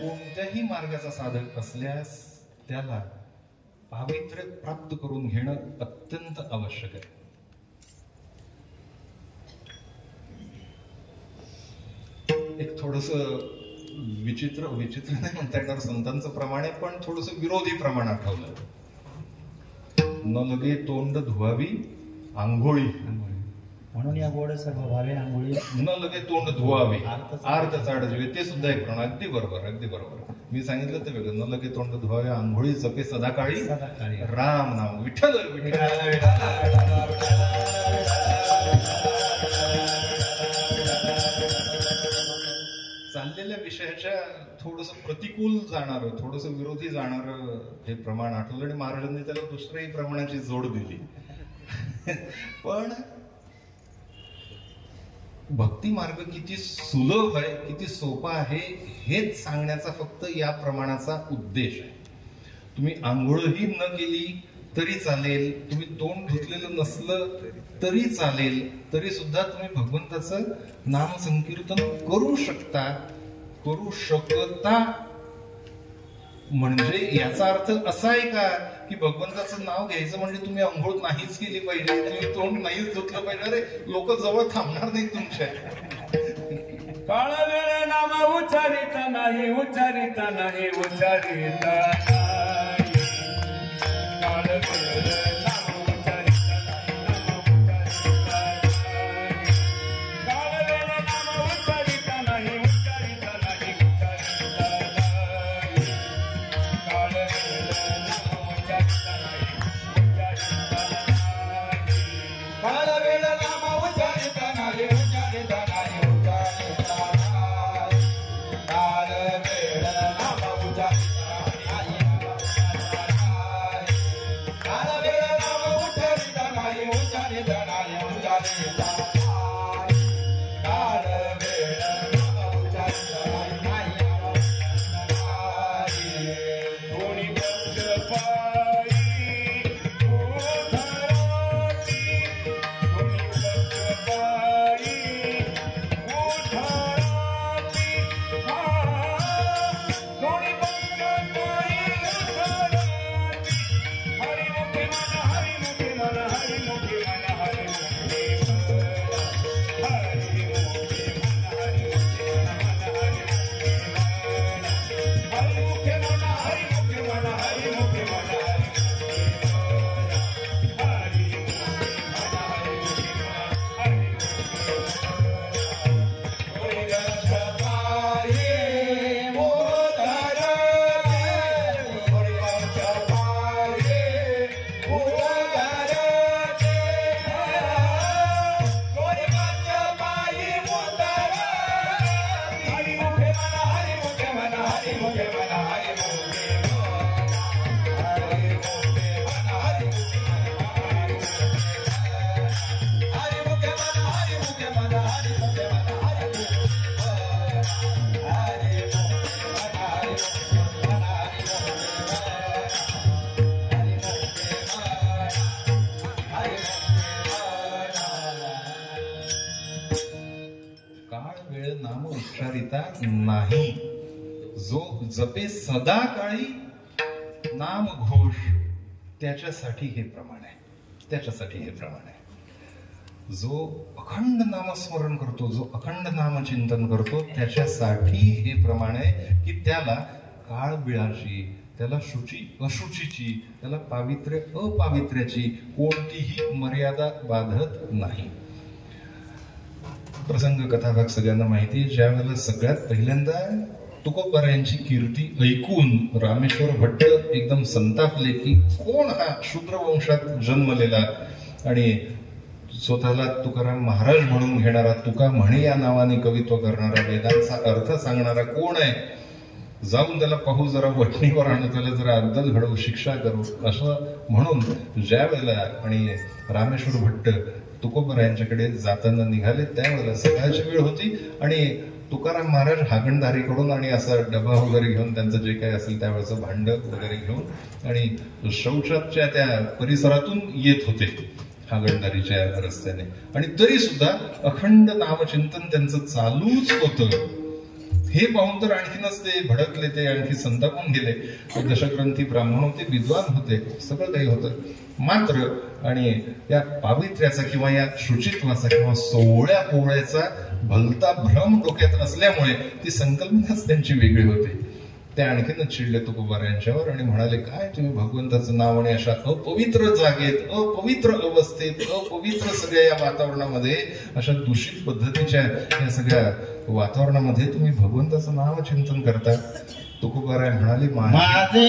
कोणत्याही मार्गाचा साधक असल्यास त्याला पावित्र्य प्राप्त करून घेणं अत्यंत आवश्यक आहे. एक थोडस विचित्र नाही म्हणता येणार संतांचं प्रमाण आहे, पण थोडस विरोधी प्रमाण आठवलं. न लगे तोंड धुवावी आंघोळी म्हणून या गोड सर्व भावे आंघोळी. न लगे तोंड धुवावे आर्त चाडजवे. ते सुद्धा एक प्रमाण. अगदी बरोबर अगदी बरोबर. मी सांगितलं ते वेगळं. न लगे तोंड धुवावे आंघोळी जपे सदाकाळी राम नाम. विठ्ठल चाललेल्या विषयाच्या थोडस प्रतिकूल जाणार, थोडस विरोधी जाणार हे प्रमाण आठवलं आणि महाराजांनी त्याला दुसऱ्याही प्रमाणाची जोड दिली. पण भक्ती मार्ग किती सुलभ आहे, किती सोपा आहे हेच सांगण्याचा फक्त या प्रमाणाचा उद्देश आहे. तुम्ही आंघोळही न केली तरी चालेल, तुम्ही तोंड धुतलेलं नसलं तरी चालेल, तरी सुद्धा तुम्ही भगवंताचं नाम संकीर्तन करू शकता. करू शकता म्हणजे याचा अर्थ असा आहे का की भगवंताचं नाव घ्यायचं म्हणजे तुम्ही अंघोळ नाहीच केली पाहिजे, तुम्ही तोंड नाहीच धुतलं पाहिजे? अरे लोक जवळ थांबणार नाही तुमच्या. काळ वेळ नाम उच्चारिता नाही, उच्चारिता नाही, उच्चारिता नाही. काळ वेळ नाम उच्चारिता नाही, काळ वेळ नाम उच्चारिता नाही, उच्चारिता नाही, उच्चारिता नाही. काळ वेळ नाम उच्चारिता नाही, उच्चारिता नाही. काळ वेळ नाम उच्चारिता नाही, उच्चारिता नाही, उच्चारिता नाही. काळ वेळ नाम उच्चारिता नाही. काळ वेळ नाम उच्चारिता नाही, जो जपे सदा काळी नाम घोष, त्याच्यासाठी हे प्रमाण आहे, त्याच्यासाठी हे प्रमाण आहे. जो अखंड नामस्मरण करतो, जो अखंड नामचिंतन करतो, त्याच्यासाठी हे प्रमाण आहे की त्याला काळ बिळाची, त्याला शुची अशुचीची, त्याला पावित्र्य अपावित्र्याची कोणतीही मर्यादा बाधत नाही. प्रसंग कथाभाग सगळ्यांना माहिती. ज्या वेळेला सगळ्यात पहिल्यांदा तुकोबारायांची कीर्ती ऐकून रामेश्वर भट्ट एकदम संतापले की कोण हा शूद्र वंशात जन्मलेला आणि स्वतःला तुकाराम महाराज म्हणून घेणारा, तुका म्हणे या नावाने कवित्व करणारा, वेदांचा अर्थ सांगणारा कोण आहे, जाऊन त्याला पाहू, जरा वठणीवर आणू, त्याला जरा अद्दल घडवू, शिक्षा करू, असं म्हणून ज्या वेळेला आणि रामेश्वर भट्ट तुकोबारायांच्याकडे जाताना निघाले त्यावेळेला सकाळची वेळ होती आणि तुकाराम महाराज हागणदारीकडून आणि असा डबा वगैरे घेऊन, त्यांचं जे काही असेल त्यावेळेचं भांड वगैरे घेऊन आणि शौचाच्या त्या परिसरातून येत होते हागणदारीच्या रस्त्याने. आणि तरी सुद्धा अखंड नामचिंतन त्यांचं चालूच होतं. हे पाहून तर आणखीनच ते भडकले, ते आणखी संतापून गेले. दशग्रंथी ब्राह्मण होते, विद्वान होते, सगळं काही होतं. मात्र आणि या पावित्र्याचा किंवा या शुचित्वाचा किंवा सोहळ्या पोहळ्याचा भलता भ्रम डोक्यात असल्यामुळे ती संकल्पनाच त्यांची वेगळी होती. ते आणखीनच चिडले तुकोबारायांच्यावर आणि म्हणाले, काय तुम्ही भगवंताचं नाव आणि अशा अपवित्र जागेत, अपवित्र अवस्थेत, अपवित्र सगळ्या या वातावरणामध्ये, अशा दूषित पद्धतीच्या या सगळ्या वातावरणामध्ये तुम्ही भगवंताचं नाव चिंतन करता. तुकोबाराय म्हणाले, माझे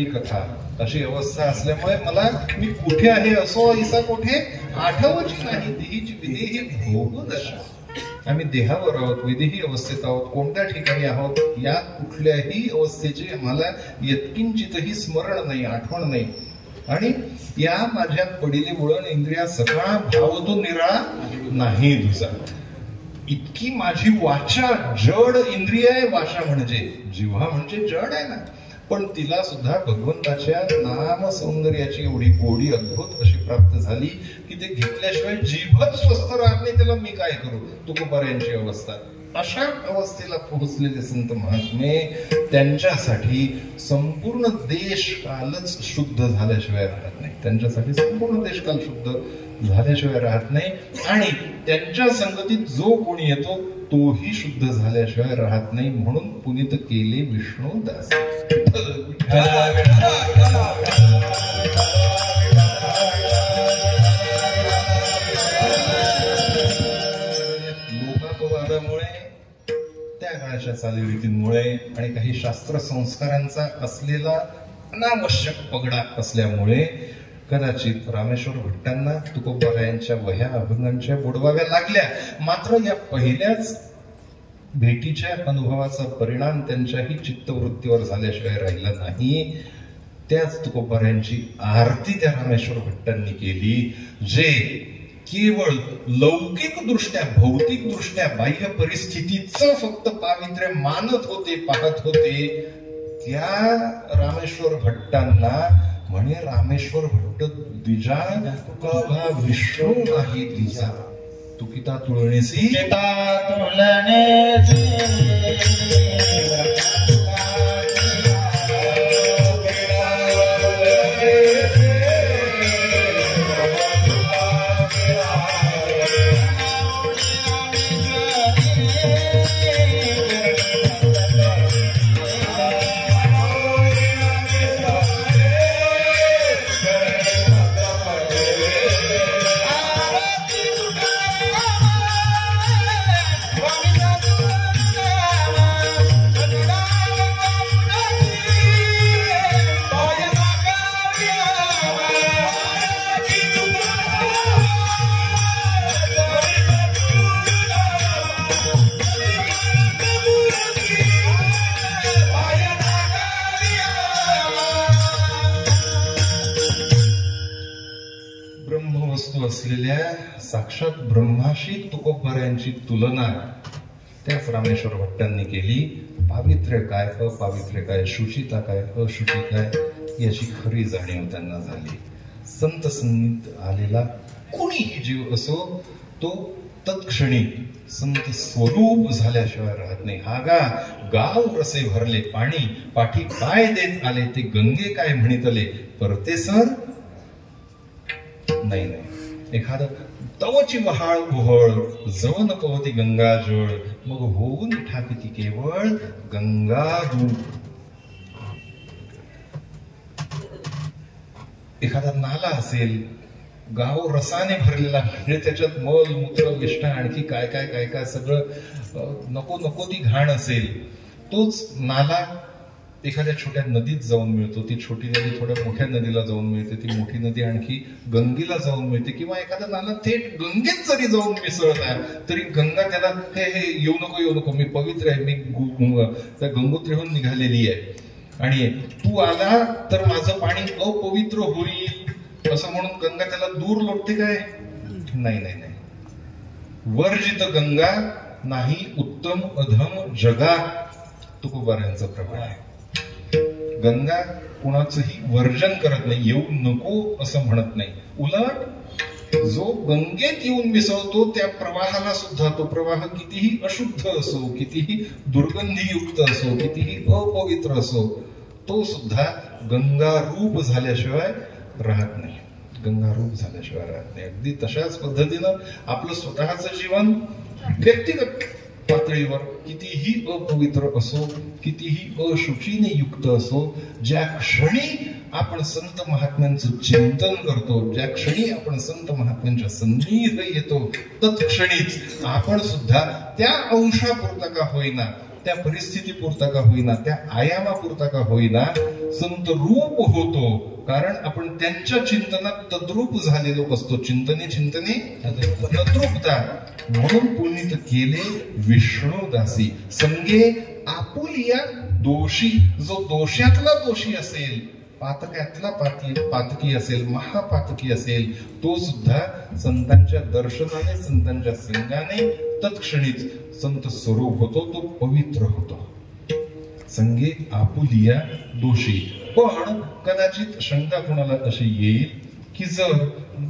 कथा अशी अवस्था असल्यामुळे मला मी कुठे आहे असो ऐसा कुठे आठवची नाही. देहीची विदेही भोगदशा. आम्ही देहावर आहोत, विदेही अवस्थेत आहोत, कोणत्या ठिकाणी आहोत या कुठल्याही अवस्थेचे आम्हाला यत्किंचितही स्मरण नाही, आठवण नाही. आणि या माझ्या पडिले वळण इंद्रिया सगळा भाव तो निराळा नाही तुझा. इतकी माझी वाचा जड इंद्रिय आहे. वाचा म्हणजे जिव्हा म्हणजे जड आहे ना, पण तिला सुद्धा भगवंताच्या नाम सौंदर्याची एवढी गोडी अद्भुत अशी प्राप्त झाली की ते घेतल्याशिवाय जीभच स्वस्थ राहत नाही. त्याला मी काय करू. तुकोबारायांची अवस्था. अशा अवस्थेला पोहोचलेले संत महात्मे, त्यांच्यासाठी संपूर्ण देश कालच शुद्ध झाल्याशिवाय राहत नाही. त्यांच्यासाठी संपूर्ण देश काल शुद्ध झाल्याशिवाय राहत नाही. आणि त्यांच्या संगतीत जो कोणी येतो तोही शुद्ध झाल्याशिवाय राहत नाही. म्हणून पुनीत केले विष्णुदास. लोकापवादामुळे, त्या काळाच्या चालीरीतींमुळे आणि काही शास्त्र संस्कारांचा असलेला अनावश्यक पगडा असल्यामुळे कदाचित रामेश्वर भट्टांना तुकोबारायांच्या वह्या अभंगांच्या बुडवाव्या लागल्या. मात्र या पहिल्याच भेटीच्या अनुभवाचा परिणाम त्यांच्याही चित्तवृत्तीवर झाल्याशिवाय राहिला नाही. त्याच तुकोबारायांची आरती त्या रामेश्वर भट्टांनी केली, जे केवळ लौकिक दृष्ट्या भौतिक दृष्ट्या बाह्य परिस्थितीचं फक्त पावित्र्य मानत होते, पाहत होते. त्या रामेश्वर भट्टांना म्हणे रामेश्वर भट्ट द्विजा कभा विष्णू नाही द्विजा. तुकिता तुळणीसी ब्रह्मवस्तू असलेल्या साक्षात ब्रह्माशी तुकोबारायांची तुलना त्याच रामेश्वर भट्टांनी केली. पावित्र्य काय, अपावित्र्य काय, शुचिता काय, अशुची काय याची खरी जाणीव त्यांना झाली. संत संगीत आलेला कोणीही जीव असो तो तत्क्षणी संत स्वरूप झाल्याशिवाय राहत नाही. हा गाव रसे भरले पाणी, पाठी पाय देत आले ते गंगे काय म्हणितले परते सर. नाही नाही, एखादं तवची वहाळ ओहळ जव नकवती गंगा जळ, मग होऊन ठाकिती केवळ गंगा दूध. एखादा नाला असेल गाव रसाने भरलेला, म्हणजे त्याच्यात मल मूत्र विष्ठा आणखी काय काय काय काय सगळं नको नको ती घाण असेल, तोच नाला एखाद्या छोट्या नदीत जाऊन मिळतो. ती छोटी नदी थोड्या मोठ्या नदीला जाऊन मिळते, ती मोठी नदी आणखी गंगेला जाऊन मिळते, किंवा एखादा नाला थेट गंगेत जरी जाऊन मिसळत आहे तरी गंगा त्याला हे हे येऊ नको येऊ नको, मी पवित्र आहे, मी त्या गंगोत्रीहून निघालेली आहे आणि तू आला तर माझं पाणी अपवित्र होईल असं म्हणून गंगा त्याला दूर लोटते काय? नाही नाही नाही. वर्जित गंगा नाही उत्तम अधम जगा, तुकोबारायांचं प्रमाण आहे. गंगा कुणाचंही वर्जन करत नाही, येऊ नको असं म्हणत नाही. उलट जो गंगेत येऊन मिसळतो त्या प्रवाहाला सुद्धा, तो प्रवाह कितीही अशुद्ध असो, कितीही दुर्गंधीयुक्त असो, कितीही अपवित्र असो, तो सुद्धा गंगारूप झाल्याशिवाय राहत नाही. गंगारूप झाल्याशिवाय राहत नाही. अगदी तशाच पद्धतीनं आपलं स्वतःचं जीवन व्यक्तिगत पातळीवर कितीही अपवित्र असो, कितीही अशुचीने युक्त असो, ज्या क्षणी आपण संत महात्म्यांचं चिंतन करतो, ज्या क्षणी आपण संत महात्म्यांच्या सन्निध येतो, तत्क्षणीच आपण सुद्धा त्या अंशापुरता का होईना, त्या परिस्थितीपुरता का होईना, त्या आयामापुरता का होईना संत रूप होतो. कारण आपण त्यांच्या चिंतनात तद्रूप झालेलो असतो. चिंतने चिंतने तद्रूपता. म्हणून पुनीत केले विष्णुदासी संगे आपुलिया दोषी. जो दोषातला दोषी असेल, पातक्यातला पातकी असेल, महापातकी असेल, तो सुद्धा संतांच्या दर्शनाने, संतांच्या संगाने तत्क्षणीच संत स्वरूप होतो, तो पवित्र होतो. संगे आपुलिया दोषी. पण कदाचित शंका कोणाला अशी येईल की जर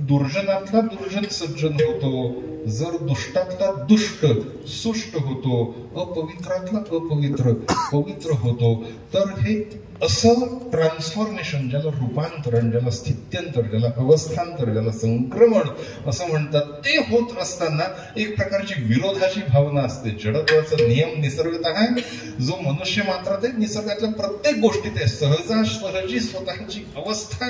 दुर्जनातला दुर्जन सज्जन होतो, जर दुष्टातला दुष्ट सुष्ट होतो, अपवित्रातला अपवित्र पवित्र होतो, तर हे असं ट्रान्सफॉर्मेशन, ज्याला रूपांतरण, ज्याला स्थित्यंतर, ज्याला अवस्थांतर, ज्याला संक्रमण असं म्हणतात, ते होत असताना एक प्रकारची विरोधाची भावना असते. जडत्वाचा नियम निसर्गतः आहे, जो मनुष्य मात्रात आहे, निसर्गातल्या प्रत्येक गोष्टीत आहे. सहजासहजी स्वतःची अवस्था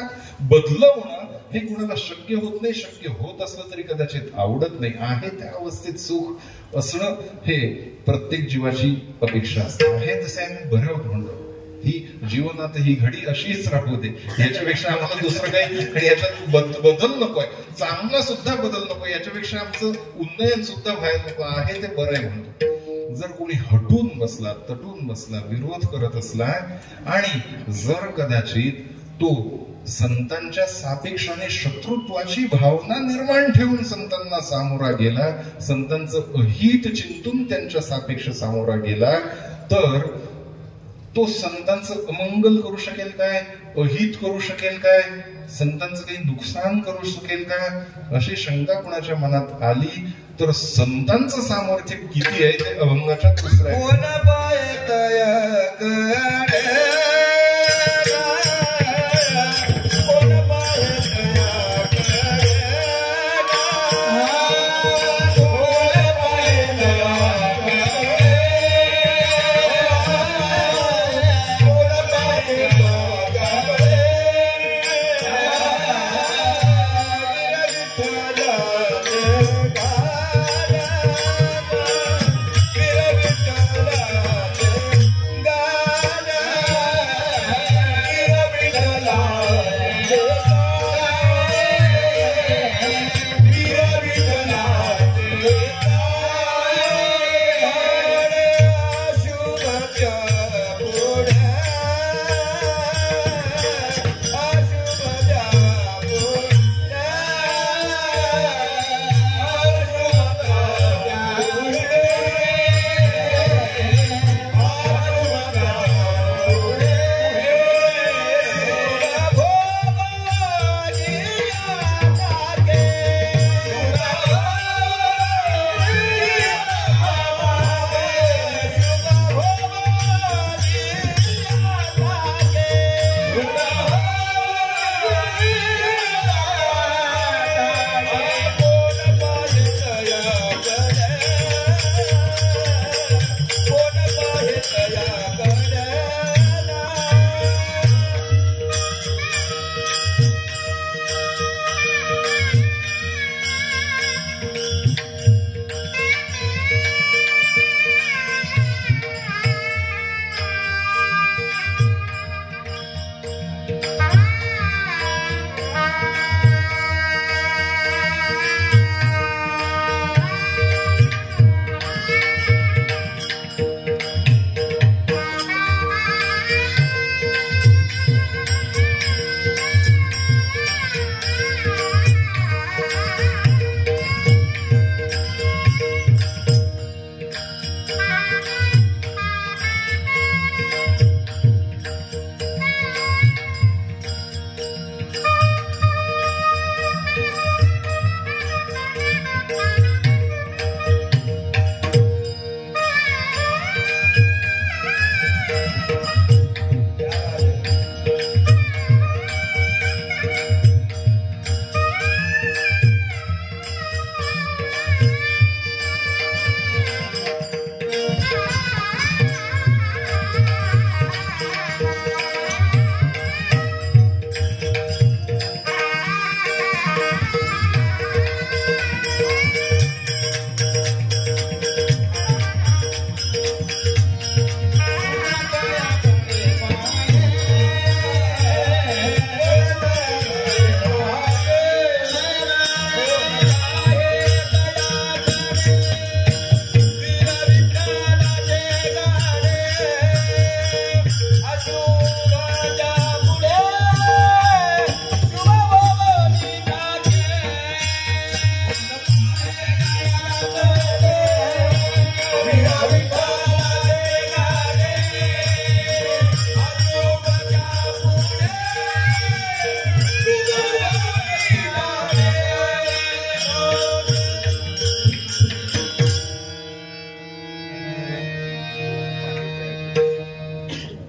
बदलवणं हे कुणाला शक्य होत नाही. शक्य होत असलं तरी कदाचित आवडत नाही. आहे त्या अवस्थेत सुख असणं हे प्रत्येक जीवाची अपेक्षा असते. आहे तसे आम्ही बरे होत म्हणतो, ही जीवनात ही घडी अशीच राहू दे, याच्यापेक्षा आम्हाला दुसरं काही, आणि याच्यात बदल नकोय, चांगला सुद्धा बदल नको, याच्यापेक्षा आमचं उन्नयन सुद्धा व्हायला नको, आहे ते बरं आहे म्हणतो. जर कोणी हटून बसला, तटून बसला, विरोध करत असला आणि जर कदाचित तो संतांच्या सापेक्षाने शत्रुत्वाची भावना निर्माण ठेवून संतांना सामोरा गेला, संतांचं अहित चिंतून त्यांच्या सापेक्ष सामोरा गेला, तर तो संतांचं अमंगल करू शकेल काय, अहित करू शकेल काय, संतांचं काही नुकसान करू शकेल का, अशी शंका कोणाच्या मनात आली तर संतांचं सामर्थ्य किती आहे ते अभंगाच्या दुसऱ्या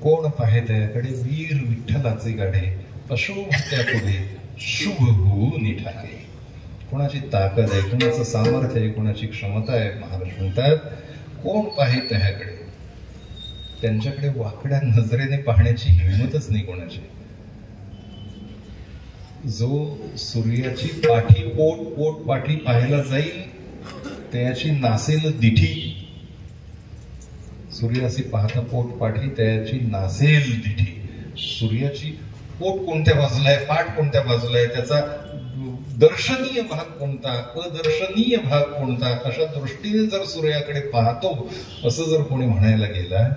कोण पाहे त्याकडे वीर विठ्ठलाचे गाडे अशुभ त्या पुढे शुभ होऊ निठाके. कोणाची ताकद आहे, कोणाचं सामर्थ्य आहे, कोणाची क्षमता आहे, महाराज म्हणतात कोण पाहे त्याकडे. त्यांच्याकडे वाकड्या नजरेने पाहण्याची हिंमतच नाही कोणाची. जो सूर्याची पाठी पोट पाठी पाहायला जाईल त्याची नासेल दिठी. सूर्याची पाहता पोट पाठी त्याची नासेल दिठी. सूर्याची पोट कोणत्या बाजूला आहे, पाठ कोणत्या बाजूला आहे, त्याचा दर्शनीय भाग कोणता, अदर्शनीय भाग कोणता, अशा दृष्टीने जर सूर्याकडे पाहतो असं जर कोणी म्हणायला गेला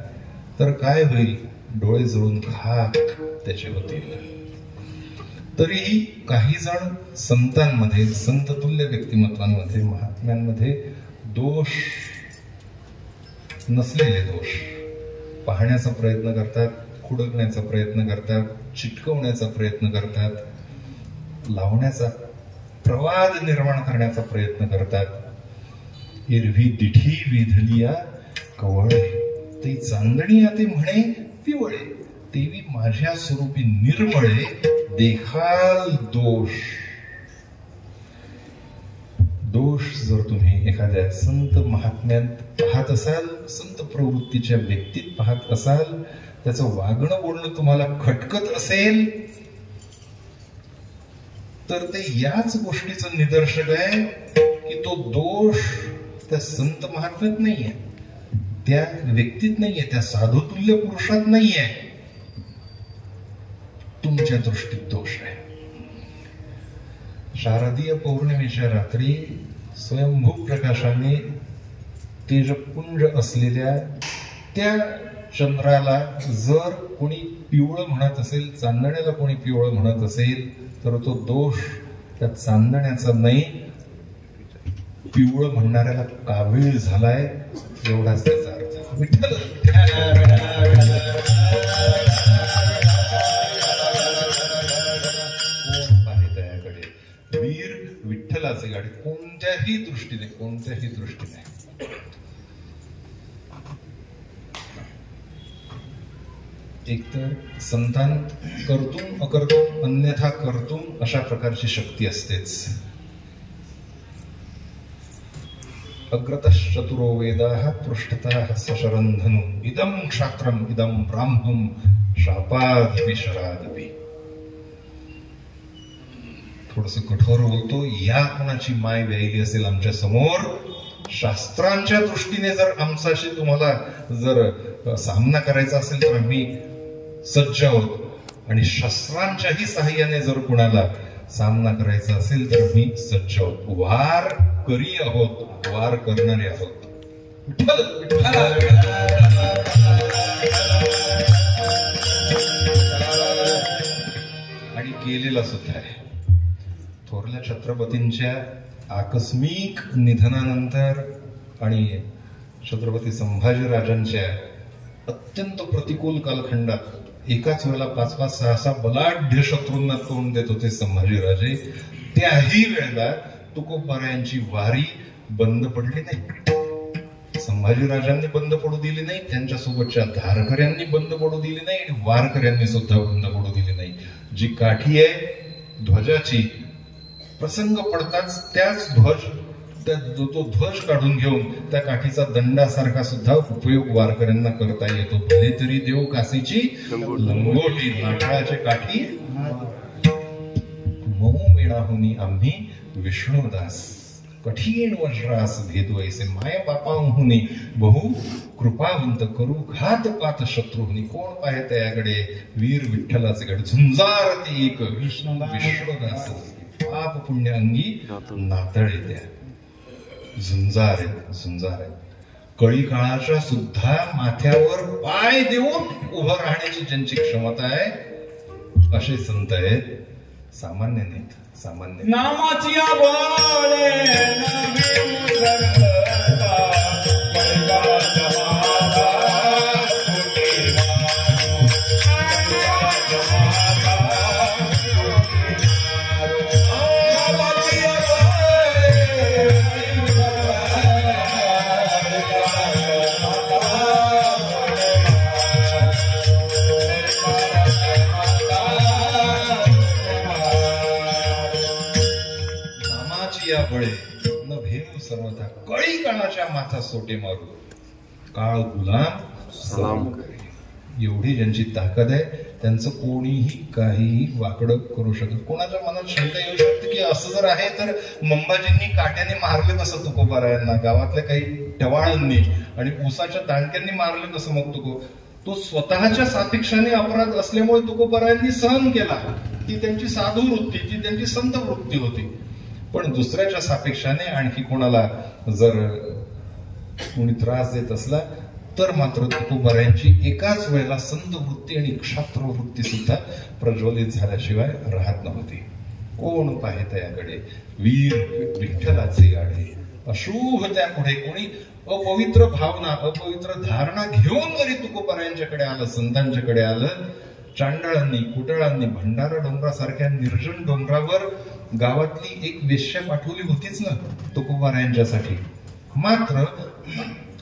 तर काय होईल? डोळे जळून खाक त्याचे होतील. तरीही काही जण संतांमध्ये, संततुल्य व्यक्तिमत्वांमध्ये, महात्म्यांमध्ये दोष नसलेले दोष पाहण्याचा प्रयत्न करतात, खुडकण्याचा प्रयत्न करतात, चिटकवण्याचा प्रयत्न करतात, लावण्याचा, प्रवाद निर्माण करण्याचा प्रयत्न करतात. एरवी दिठी वेधलिया कवळे, ते चांदणी आते म्हणे पिवळे, तेवी माझ्या स्वरूपी निर्मळे, देखाल दोष. दोष जर तुम्ही एखाद्या संत महात्म्यात पाहत असाल, संत प्रवृत्तीच्या व्यक्तीत पाहत असाल, त्याचं वागणं बोलणं तुम्हाला खटकत असेल तर ते याच गोष्टीचं निदर्शक आहे की तो दोष त्या संत महात्म्यात नाहीये, त्या व्यक्तीत नाहीये, त्या साधुतुल्य पुरुषात नाहीये, तुमच्या दृष्टीत दोष आहे. शारदीय पौर्णिमेच्या रात्री स्वयंभू प्रकाशाने तेजपुंज असलेल्या त्या चंद्राला जर कोणी पिवळं म्हणत असेल, चांदण्याला कोणी पिवळं म्हणत असेल तर तो दोष त्या चांदण्याचा नाही, पिवळं म्हणणाऱ्याला कावीळ झालाय एवढाच त्याचा अर्थ. विठ्ठल वीर विठ्ठलाचे गाडी कोणत्याही दृष्टीने, कोणत्याही दृष्टीने. एकतर संतान कर्तुम अकर्तुम अन्यथा कर्तुम अशा प्रकारची शक्ती असतेच. अग्रतश्चतुरो वेदाः पृष्ठतः सशरन्धनु, इदं क्षात्रम इदं ब्राह्मं शापादपि शरादपि. थोडस कठोर बोलतो, या कोणाची माय व्यायली असेल आमच्या समोर, शास्त्रांच्या दृष्टीने जर आमच्याशी तुम्हाला जर सामना करायचा असेल तर आम्ही सज्ज आहोत, आणि शस्त्रांच्याही साहाय्याने जर कुणाला सामना करायचा असेल तर आम्ही सज्ज आहोत. वार करी आहोत, वार करणारे आहोत. आणि केलेला सुद्धा आहे. थोरल्या छत्रपतींच्या आकस्मिक निधनानंतर आणि छत्रपती संभाजीराजांच्या अत्यंत प्रतिकूल कालखंडात एकाच वेळेला 5-5, 6-6 बलाढ्य शत्रूंना तोंड देत होते संभाजीराजे. त्याही वेळेला तुकोबारायांची वारी बंद पडली नाही, संभाजीराजांनी बंद पडू दिली नाही, त्यांच्यासोबतच्या धारकऱ्यांनी बंद पडू दिली नाही, आणि वारकऱ्यांनी सुद्धा बंद पडू दिली नाही. जी काठी आहे ध्वजाची, प्रसंग पडताच त्याच तो ध्वज काढून घेऊन त्या काठीचा दंडासारखा सुद्धा उपयोग वारकऱ्यांना करता येतो. भले तरी देव काशीची लंगोटी, नाठाळाची काठी मऊ मेणाहुनी आम्ही विष्णुदास, कठीण वज्रास भेदू ऐसे माय बापाहुनी बहु कृपावंत करू घात पात शत्रुहुनी. कोण पाहत याकडे? वीर विठ्ठलाचे कडे झुंजारती एक विष्णुदास, पाप पुण्य अंगी नातळे त्या. झुंजार आहेत, झुंजार आहेत. कळी काळाच्या सुद्धा माथ्यावर पाय देऊन उभं राहण्याची ज्यांची क्षमता आहे असे संत आहेत. सामान्य नाहीत, सामान्य. नामाची बोले बळे न भेऊ सर्वथा, कळी काळाच्या माथा सोटे मारू, काळ गुलाम सलाम करे. एवढी ज्यांची ताकद आहे त्यांचं कोणीही काहीही वाकडं करू शकत. कोणाच्या मनात शंका येऊ शकते की असं जर आहे तर मंबाजींनी काट्याने मारलं कसं तुकोबारायांना, गावातल्या काही टवाळांनी आणि ऊसाच्या दांडक्यांनी मारलं कसं मग तो स्वतःच्या सापेक्षाने अपराध असल्यामुळे तुकोबारायांनी सहन केला. ती त्यांची साधू वृत्ती, ती त्यांची संत वृत्ती होती. पण दुसऱ्याच्या सापेक्षाने आणखी कोणाला जर कोणी त्रास देत असला तर मात्र तुकोबारायांची एकाच वेळेला संत वृत्ती आणि क्षात्र वृत्ती सुद्धा प्रज्वलित झाल्याशिवाय राहत नव्हती. कोण पाहत याकडे वीर विठ्ठलाचे गाडे. अशुभ त्यापुढे कोणी अपवित्र भावना अपवित्र धारणा घेऊन जरी तुकोबारायांच्याकडे आलं, संतांच्याकडे आलं, चांडाळांनी कुटाळांनी भंडारा डोंगरासारख्या निर्जन डोंगरावर गावातली एक वेश्या पाठवली होतीच ना तुकोबारायांच्यासाठी. मात्र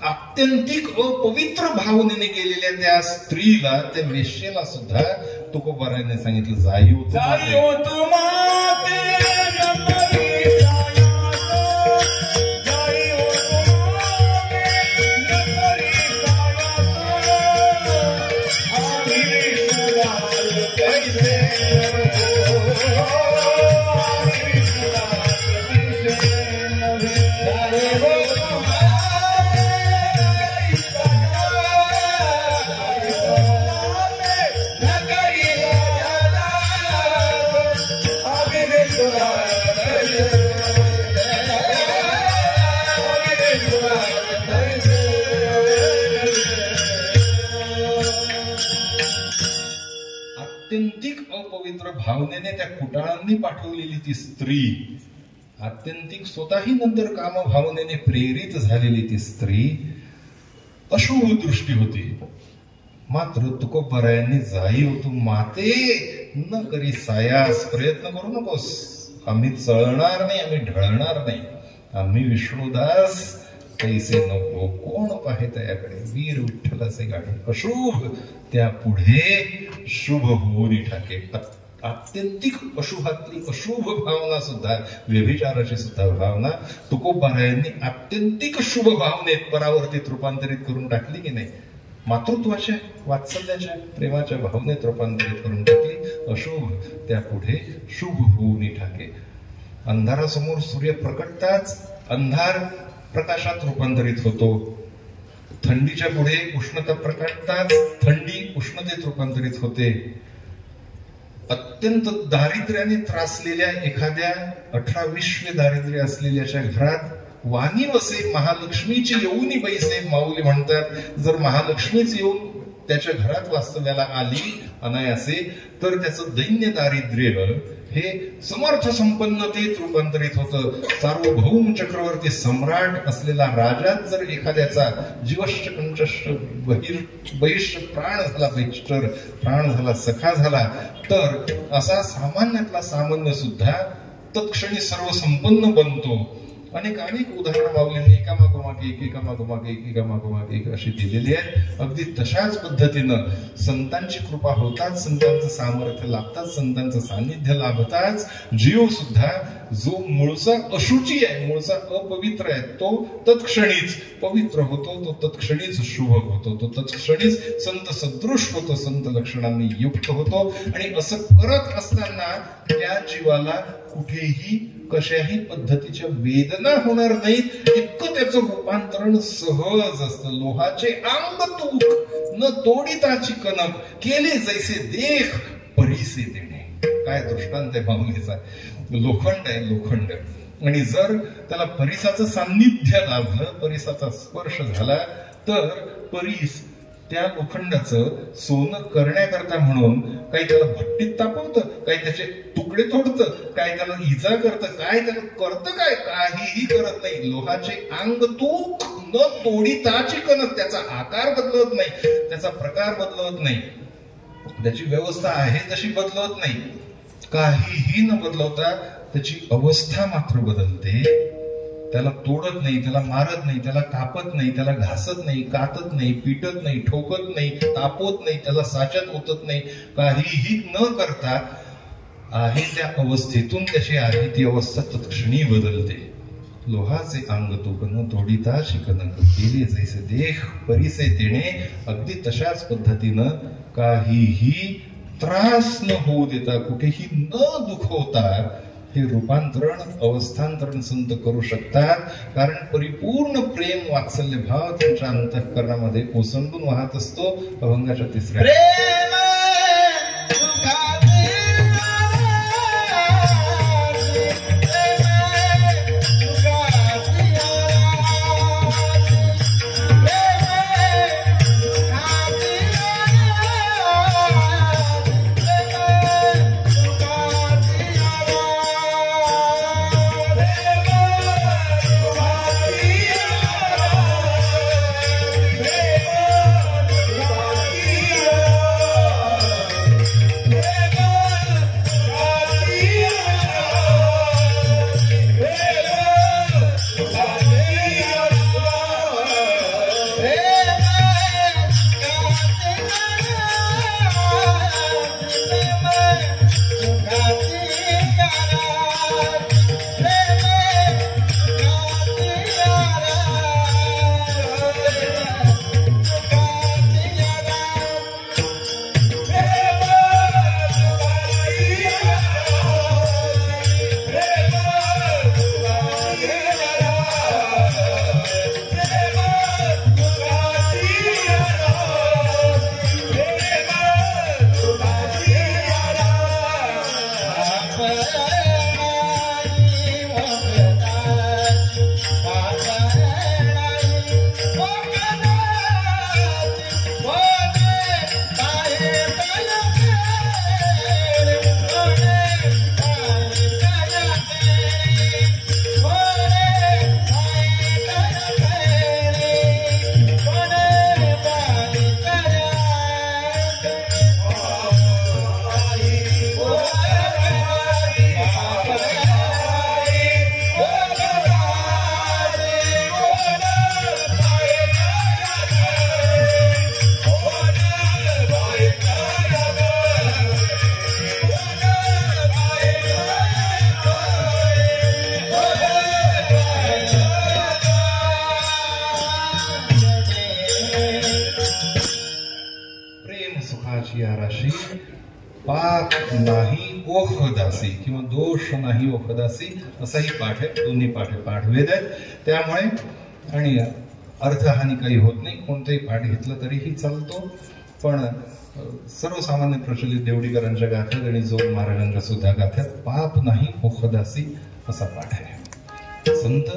आत्यंतिक अपवित्र भावनेने गेलेल्या त्या स्त्रीला, त्या वेश्येला सुद्धा तुकोबारायांनी सांगितलं जाई आत्यंतिक अपवित्र भावनेने त्या कुटाळांनी पाठवलेली ती स्त्री, आत्यंतिक स्वतःही नंतर कामभावनेने प्रेरित झालेली ती स्त्री अशुभ दृष्टी होती. मात्र तुकोबारायांनी जाई होतो माते न करी सायास, प्रयत्न करू नकोस, आम्ही चळणार नाही, आम्ही ढळणार नाही, आम्ही विष्णुदास कैसे नको. कोण पाहत याकडे वीर विठ्ठलाचे गाडे. अशुभ त्या पुढे शुभ होऊन ठाके. आत्यंतिक अशुभातली अशुभ भावना सुद्धा, व्यभिचाराची सुद्धा भावना तुकोबारायांनी आत्यंतिक शुभ भावनेत परावर्तित रूपांतरित करून टाकली की नाही. मातृत्वाच्या वात्सल्याच्या प्रेमाच्या भावनेत रूपांतरित करून टाकली. अशुभ त्या पुढे शुभ होऊन ठाके. अंधारासमोर सूर्य प्रकटताच अंधार प्रकाशात रूपांतरित होतो. थंडीच्या पुढे उष्णता प्रकटताच थंडी उष्णतेत रूपांतरित होते. अत्यंत दारिद्र्याने त्रासलेल्या एखाद्या 18-20 दारिद्र्य असलेल्याच्या घरात वाणी वसे महालक्ष्मीची येऊनी बैसे माऊली म्हणतात. जर महालक्ष्मीच येऊन त्याच्या घरात वास्तव्याला आली अनायासे तर त्याचं दैन्य दारिद्र्य हे समर्थ संपन्नतेत रूपांतरित होतं. सार्वभौम चक्रवर्ती सम्राट असलेला राजा जर एखाद्याचा जीवश्च कंचश्च बहिष्ठ प्राण झाला, बहिष्टर प्राण झाला, सखा झाला, तर असा सामान्यातला सामान्य सुद्धा तत्क्षणी सर्व संपन्न बनतो. अनेक उदाहरणं माऊलींनी एकामागोमाग एक अशी दिलेली आहेत. अगदी तशाच पद्धतीनं संतांची कृपा होताच, संतांचं सामर्थ्य लाभतात, संतांचं सान्निध्य लाभताच जीव सुद्धा जो मूळचा अशुची आहे, मूळचा अपवित्र आहे, तो तत्क्षणीच पवित्र होतो, तो तत्क्षणीच शुभ होतो, तो तत्क्षणीच संत सदृश होतो, संत लक्षणांनी युक्त होतो. आणि असं करत असताना त्या जीवाला कुठेही कशाही पद्धतीच्या वेदना होणार नाहीत. इतकं त्याचं रूपांतरण सहज असतं. लोहाचे अंग तूक न तोडिताची कणक, केले जैसे देख परीसे देणे. काय दृष्टांत आहे माऊलीचा. लोखंड आहे, लोखंड, आणि जर त्याला परिसाचं सान्निध्य लाभलं, परिसाचा स्पर्श झाला, तर परीस त्या लोखंडाचं सोनं करण्याकरता म्हणून काही त्याला भट्टीत तापवतं, काही त्याचे तुकडे तोडतं, काय त्याला इजा करतं, काय त्याला करतं, काय काहीही करत नाही. लोहाचे अंग तूक न तोडिताची कणक. त्याचा आकार बदलत नाही, त्याचा प्रकार बदलत नाही, त्याची व्यवस्था आहे तशी बदलत नाही, काहीही न बदलवता त्याची अवस्था मात्र बदलते. त्याला तोडत नाही, त्याला मारत नाही, त्याला कापत नाही, त्याला घासत नाही, कातत नाही, पिटत नाही, ठोकत नाही, तापवत नाही, त्याला साच्यात ओतत नाही, काहीही न करता आहे त्या अवस्थेतून त्याची आहे ती अवस्था तत्क्षणी बदलते. लोहाचे अंग तूक न तोडिता शिकनक, केले जैसे देख परिसे देणे. अगदी तशाच पद्धतीनं काहीही त्रास न होऊ देता, कुठेही न दुखवता हे रूपांतरण अवस्थांतरण संत करू शकतात. कारण परिपूर्ण प्रेम वात्सल्य भाव त्यांच्या अंतःकरणामध्ये ओसंडून वाहत असतो. अभंगाच्या तिसऱ्या प्रेम सुखाची या राशी पाप नाही ओखदासी किंवा दोष नाही ओखदासी असाही पाठ आहे. दोन्ही पाठ आहे, पाठवेद आहेत. त्यामुळे आणि अर्थहानी काही होत नाही. कोणतेही पाठ घेतलं तरीही चालतो. पण सर्वसामान्य प्रचलित देवडीकरांच्या गाथ्यात आणि जोग महाराजांच्या सुद्धा गाथ्यात पाप नाही ओखदासी असा पाठ आहे. संत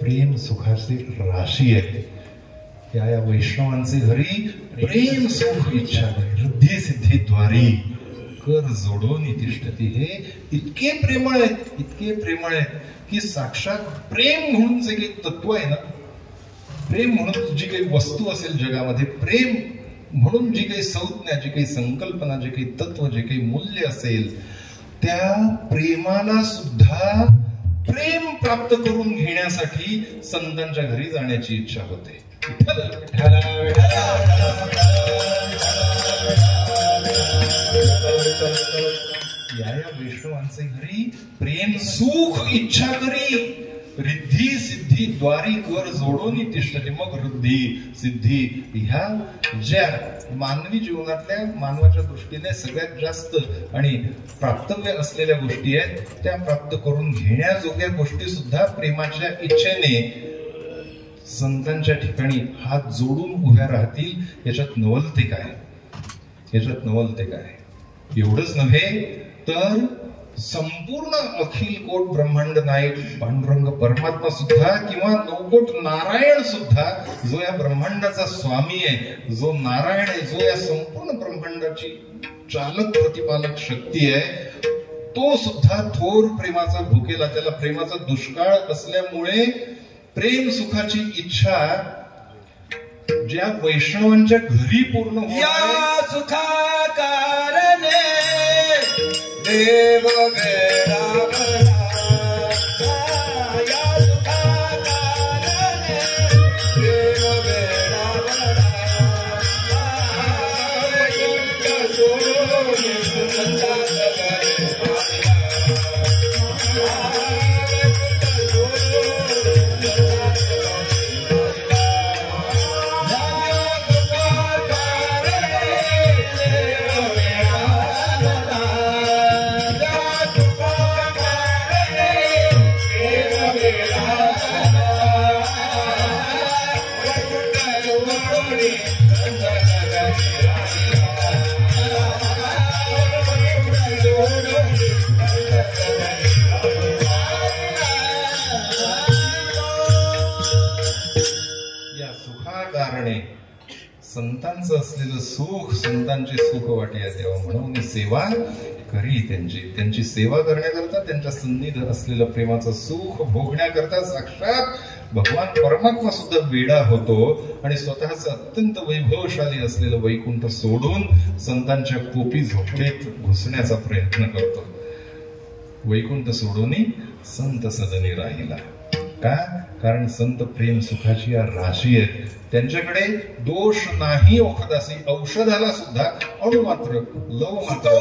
प्रेम सुखाची राशी आहे. या वैष्णवांचे घरी प्रेम सुख इच्छा वृद्धी सिद्धी द्वारी कर जोडून तिष्ठती. हे इतके प्रेमळ आहेत की साक्षात प्रेम म्हणून जे काही तत्व आहे ना, प्रेम म्हणून जी काही वस्तू असेल जगामध्ये, प्रेम म्हणून जी काही संज्ञा, जी काही संकल्पना, जे काही तत्व, जे काही मूल्य असेल, त्या प्रेमाला सुद्धा प्रेम प्राप्त करून घेण्यासाठी संतांच्या घरी जाण्याची इच्छा होते. या वैष्णवांचे घरी प्रेम सुख इच्छा करी रिद्धी सिद्धी द्वारी कर जोडून तिष्ठती. मग वृद्धी सिद्धी ह्या ज्या मानवी जीवनातल्या मानवाच्या दृष्टीने सगळ्यात जास्त आणि प्राप्तव्य असलेल्या गोष्टी आहेत, त्या प्राप्त करून घेण्याजोग्या गोष्टी सुद्धा प्रेमाच्या इच्छेने संतांच्या ठिकाणी हात जोडून उभ्या राहतील. याच्यात नवलते काय? एवढंच नव्हे तर संपूर्ण अखिल कोट ब्रह्मांड नायक पांडुरंग परमात्मा सुद्धा किंवा नवकोट नारायण सुद्धा, जो या ब्रह्मांडाचा स्वामी आहे, जो नारायण आहे, जो या संपूर्ण ब्रह्मांडाची चालक प्रतिपालक शक्ती आहे, तो सुद्धा थोर प्रेमाचा भुकेला. त्याला प्रेमाचा दुष्काळ असल्यामुळे प्रेम सुखाची इच्छा ज्या वैष्णवांच्या घरी पूर्ण या सुखा कारणे देव वेळा संतांचं असलेलं सुख संतांचे सुख वाटिया देवा म्हणून सेवा करी. त्यांची सेवा करण्याकरता, त्यांच्या सन्निध असलेलं प्रेमाचं सुख भोगण्याकरता साक्षात भगवान परमात्मा सुद्धा वेडा होतो आणि स्वतःच अत्यंत वैभवशाली असलेलं वैकुंठ सोडून संतांच्या कोपी झोपेत घुसण्याचा प्रयत्न करतो. वैकुंठ सोडून संत सदनी राहिला. का? कारण संत प्रेम सुखाची या राशी आहेत. त्यांच्याकडे दोष नाही ओखदासी. औषधाला सुद्धा अणु मात्र लव मात्र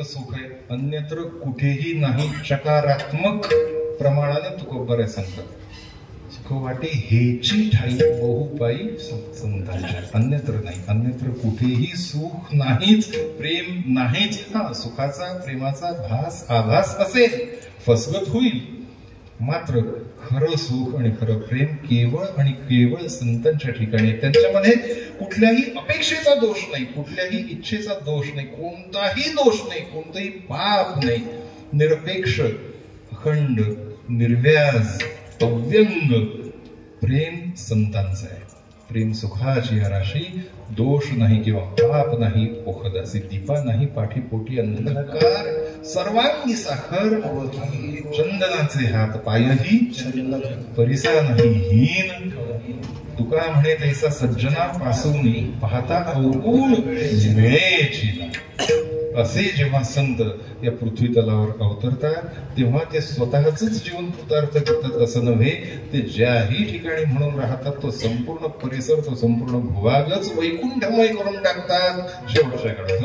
सुख आहे, अन्यत्र कुठेही नाही. सकारात्मक प्रमाणाने तुकोबरे सांगतात. सुख वाटे हेची ठाई बहुपाई संतांच्या. अन्यत्र नाही, अन्यत्र कुठेही सुख नाहीच, प्रेम नाहीच. हा सुखाचा प्रेमाचा भास आभास असेल, फसगत होईल, मात्र खरं सुख आणि खरं प्रेम केवळ आणि केवळ संतांच्या ठिकाणी. त्यांच्यामध्ये कुठल्याही अपेक्षेचा दोष नाही, कुठल्याही इच्छेचा दोष नाही, कोणताही दोष नाही, कोणतंही पाप नाही. निरपेक्ष, अखंड, निर्व्याज, अव्यंग प्रेम संतांचं आहे. प्रेम सुखाची राशी, दोष नाही किंवा पाप नाही, ओखदासी दीपा नाही, पाठीपोटी अंधकार, सर्वांगी साखर, चंदनाचे हात पायही, परिसा नाही हीन. तुका म्हणे तैसा सज्जना पासून पाहता अवगुण मिळेची. असे जेव्हा संत या पृथ्वी तलावर अवतरतात तेव्हा ते स्वतःच जीवन कृतार्थ करतात असं नव्हे, ते ज्याही ठिकाणी म्हणून राहतात तो संपूर्ण परिसर, तो संपूर्ण भूभागच वैकुंठमय करून टाकतात. शेवटच्या काळात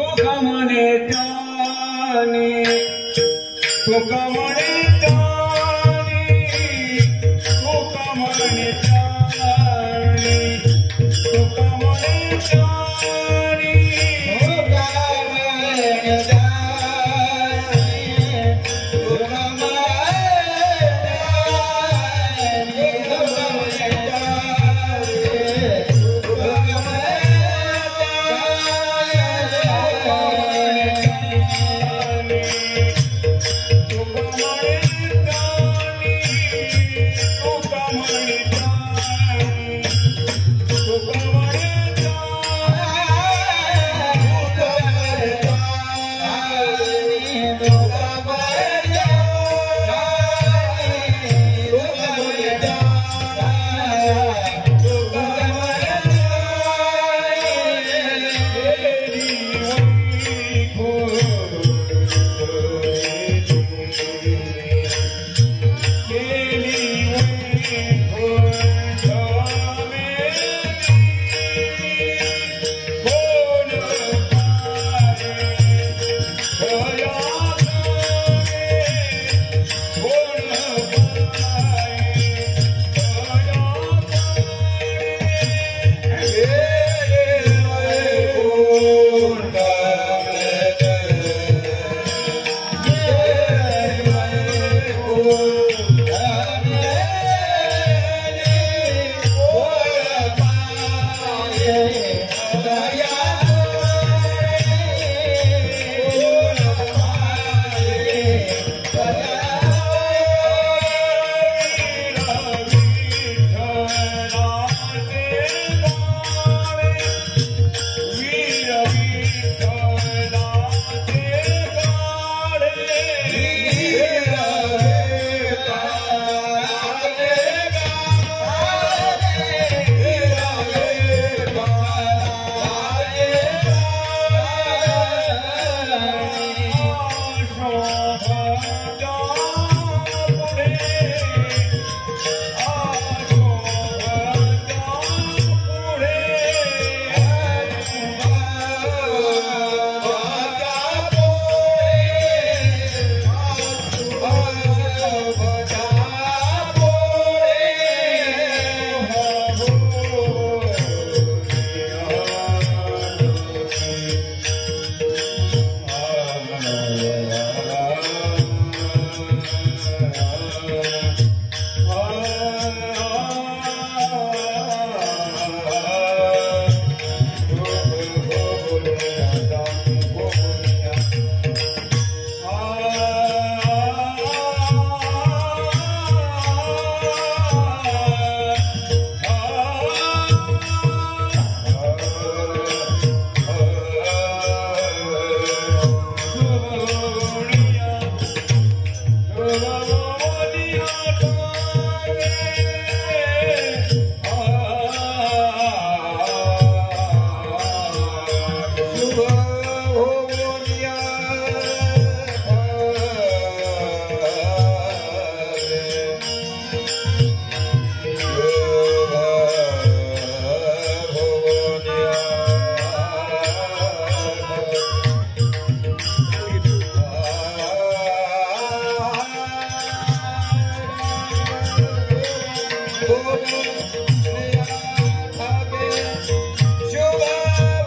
शुभ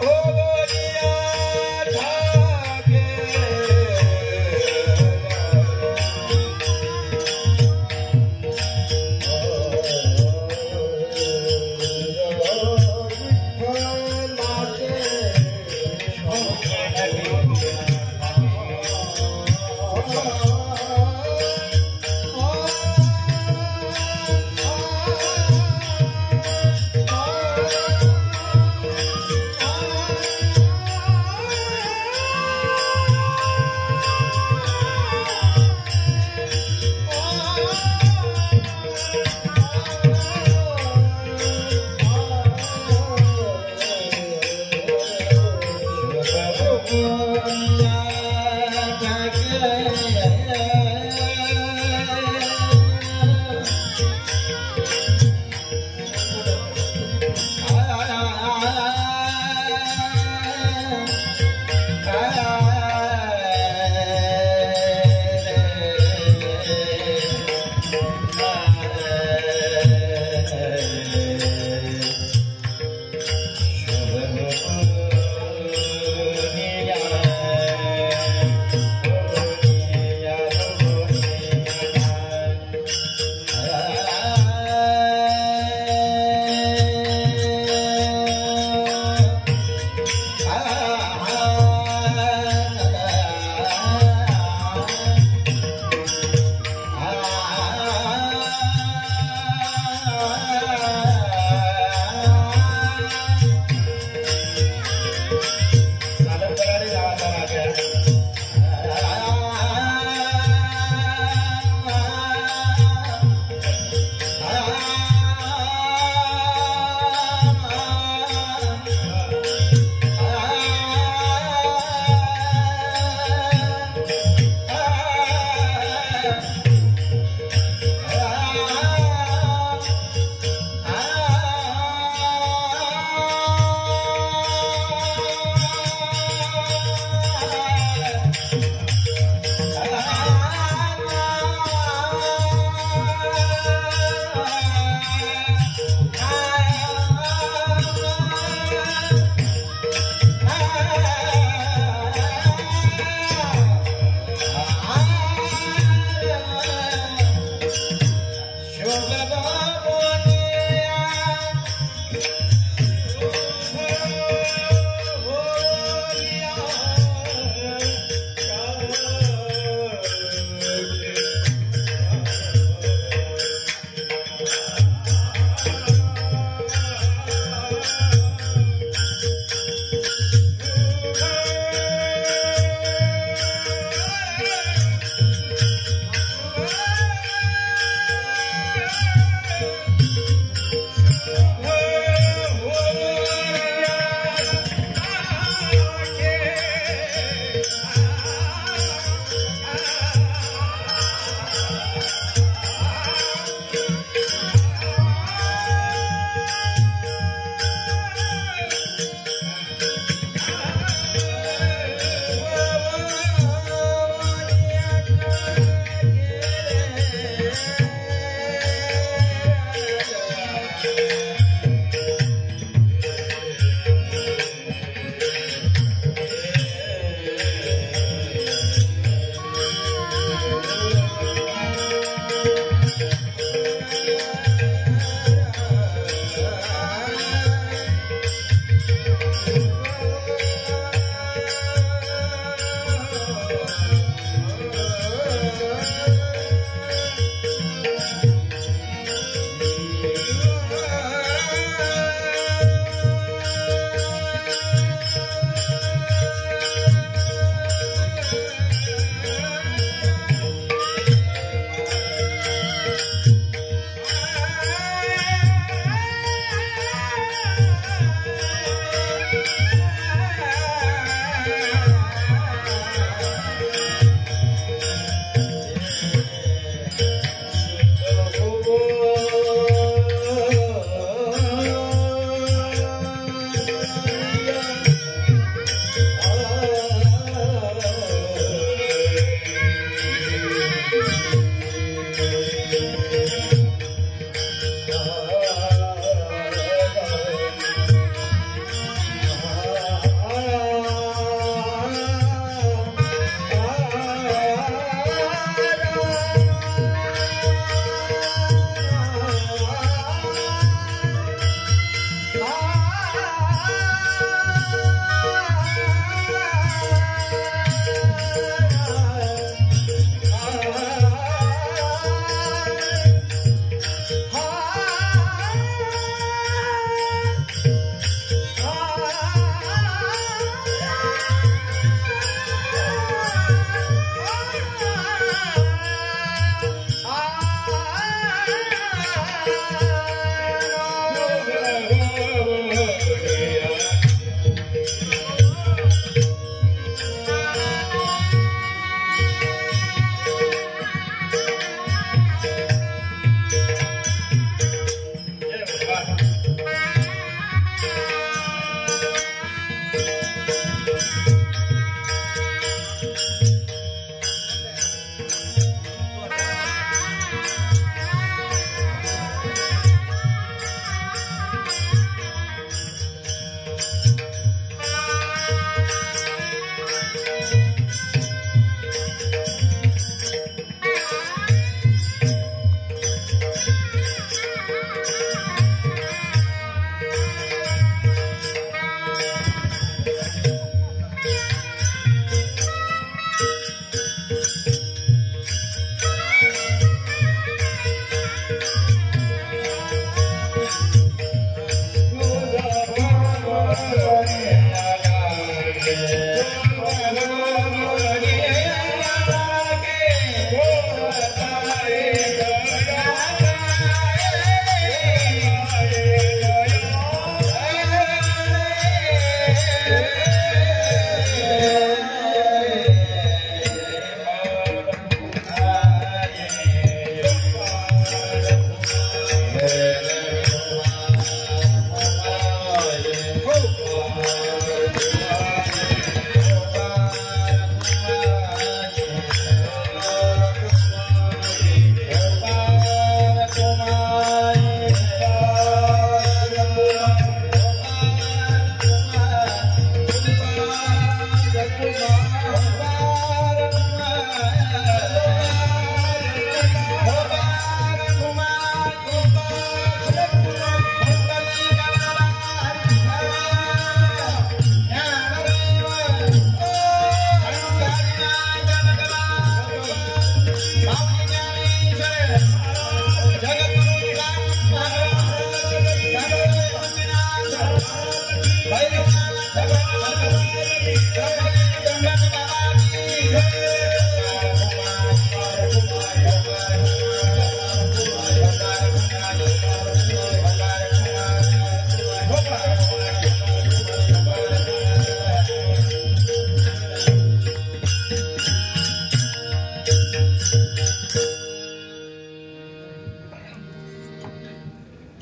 भोगनिया धागे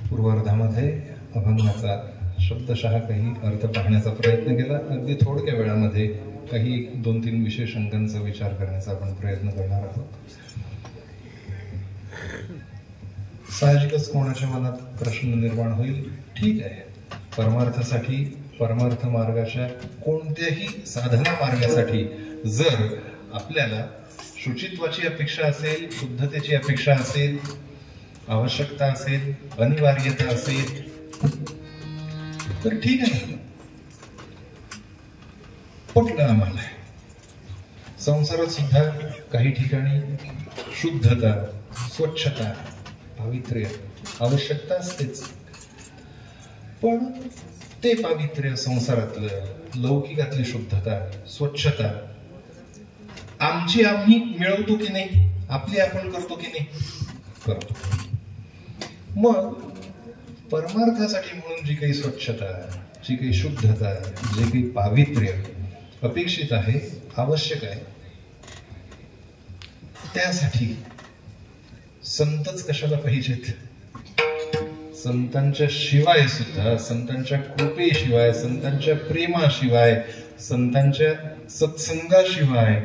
पूर्वार्धामध्ये अभंगाचा शब्दशः काही अर्थ पाहण्याचा प्रयत्न केला. अगदी थोडक्या वेळामध्ये काही 2-3 विशेष अंकांचा विचार करण्याचा आपण प्रयत्न करणार आहोत. साहजिकच कोणाच्या मनात प्रश्न निर्माण होईल, ठीक आहे, परमार्थासाठी, परमार्थ मार्गाच्या कोणत्याही साधना मार्गासाठी जर आपल्याला शुचित्वाची अपेक्षा असेल, शुद्धतेची अपेक्षा असेल, आवश्यकता असेल, अनिवार्यता असेल, तर ठीक आहे, पटलं आम्हाला. संसारात सुद्धा काही ठिकाणी शुद्धता, स्वच्छता, पावित्र्य आवश्यकता असतेच. पण ते पावित्र्य संसारातलं, लौकिकातली शुद्धता, स्वच्छता आमची आम्ही मिळवतो की नाही, आपली आपण करतो की नाही? करतो. मग परमार्थासाठी म्हणून जी काही स्वच्छता, जी काही शुद्धता, जे काही पावित्र्य अपेक्षित आहे, आवश्यक आहे, त्यासाठी संतच कशाला पाहिजेत? संतांच्या शिवाय सुद्धा, संतांच्या कृपेशिवाय, संतांच्या प्रेमाशिवाय, संतांच्या सत्संगाशिवाय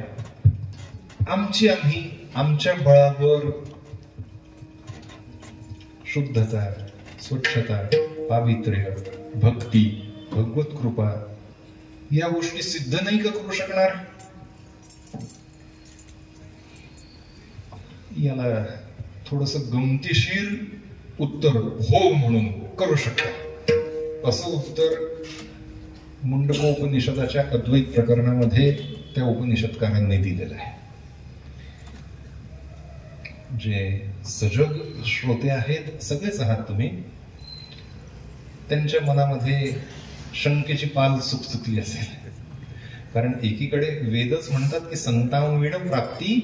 आमची आम्ही आमच्या बळावर शुद्धता, स्वच्छता, पावित्र्य, भक्ती, भगवत कृपा या गोष्टी सिद्ध नाही का करू शकणार? याला थोडस गमतीशीर उत्तर हो म्हणून करू शकता. असं उत्तर मुंडकोपनिषदाच्या अद्वैत प्रकरणामध्ये त्या उपनिषदकारांनी दिलेलं आहे. जे सजग श्रोते आहेत, सगळेच आहात तुम्ही, त्यांच्या मनामध्ये शंकेची पाल चुकचुकली असेल. कारण एकीकडे वेदच म्हणतात की संतांविण प्राप्ती,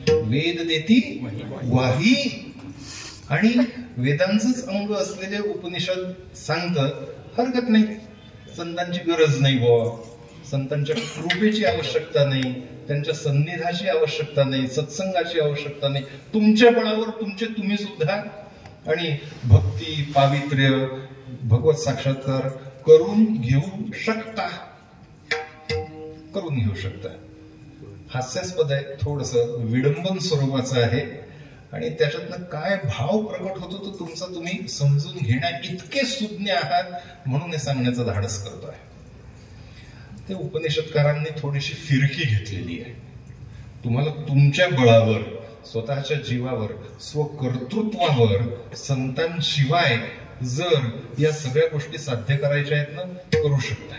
वेद देती ग्वाही, आणि वेदांचंच अंग असलेले उपनिषद सांगतं हरकत नाही, संतांची गरज नाही बुवा, संतांच्या कृपेची आवश्यकता नाही, त्यांच्या सन्निधाची आवश्यकता नाही, सत्संगाची आवश्यकता नाही, तुमच्या बळावर तुमचे तुम्ही सुद्धा आणि भक्ती, पावित्र्य, भगवत साक्षात्कार करून घेऊ शकता, करून घेऊ शकता. हास्यास्पद आहे, थोडस विडंबन स्वरूपाचं आहे, आणि त्याच्यातनं काय भाव प्रकट होतो तो तुमचा तुम्ही समजून घेण्या इतके सुज्ञ आहात म्हणून हे सांगण्याचं धाडस करतोय. ते उपनिषदकारांनी थोडीशी फिरकी घेतलेली आहे. तुम्हाला तुमच्या बळावर, स्वतःच्या जीवावर, स्वकर्तृत्वावर संतांशिवाय जर या सगळ्या गोष्टी साध्य करायच्या आहेत ना, करू शकता.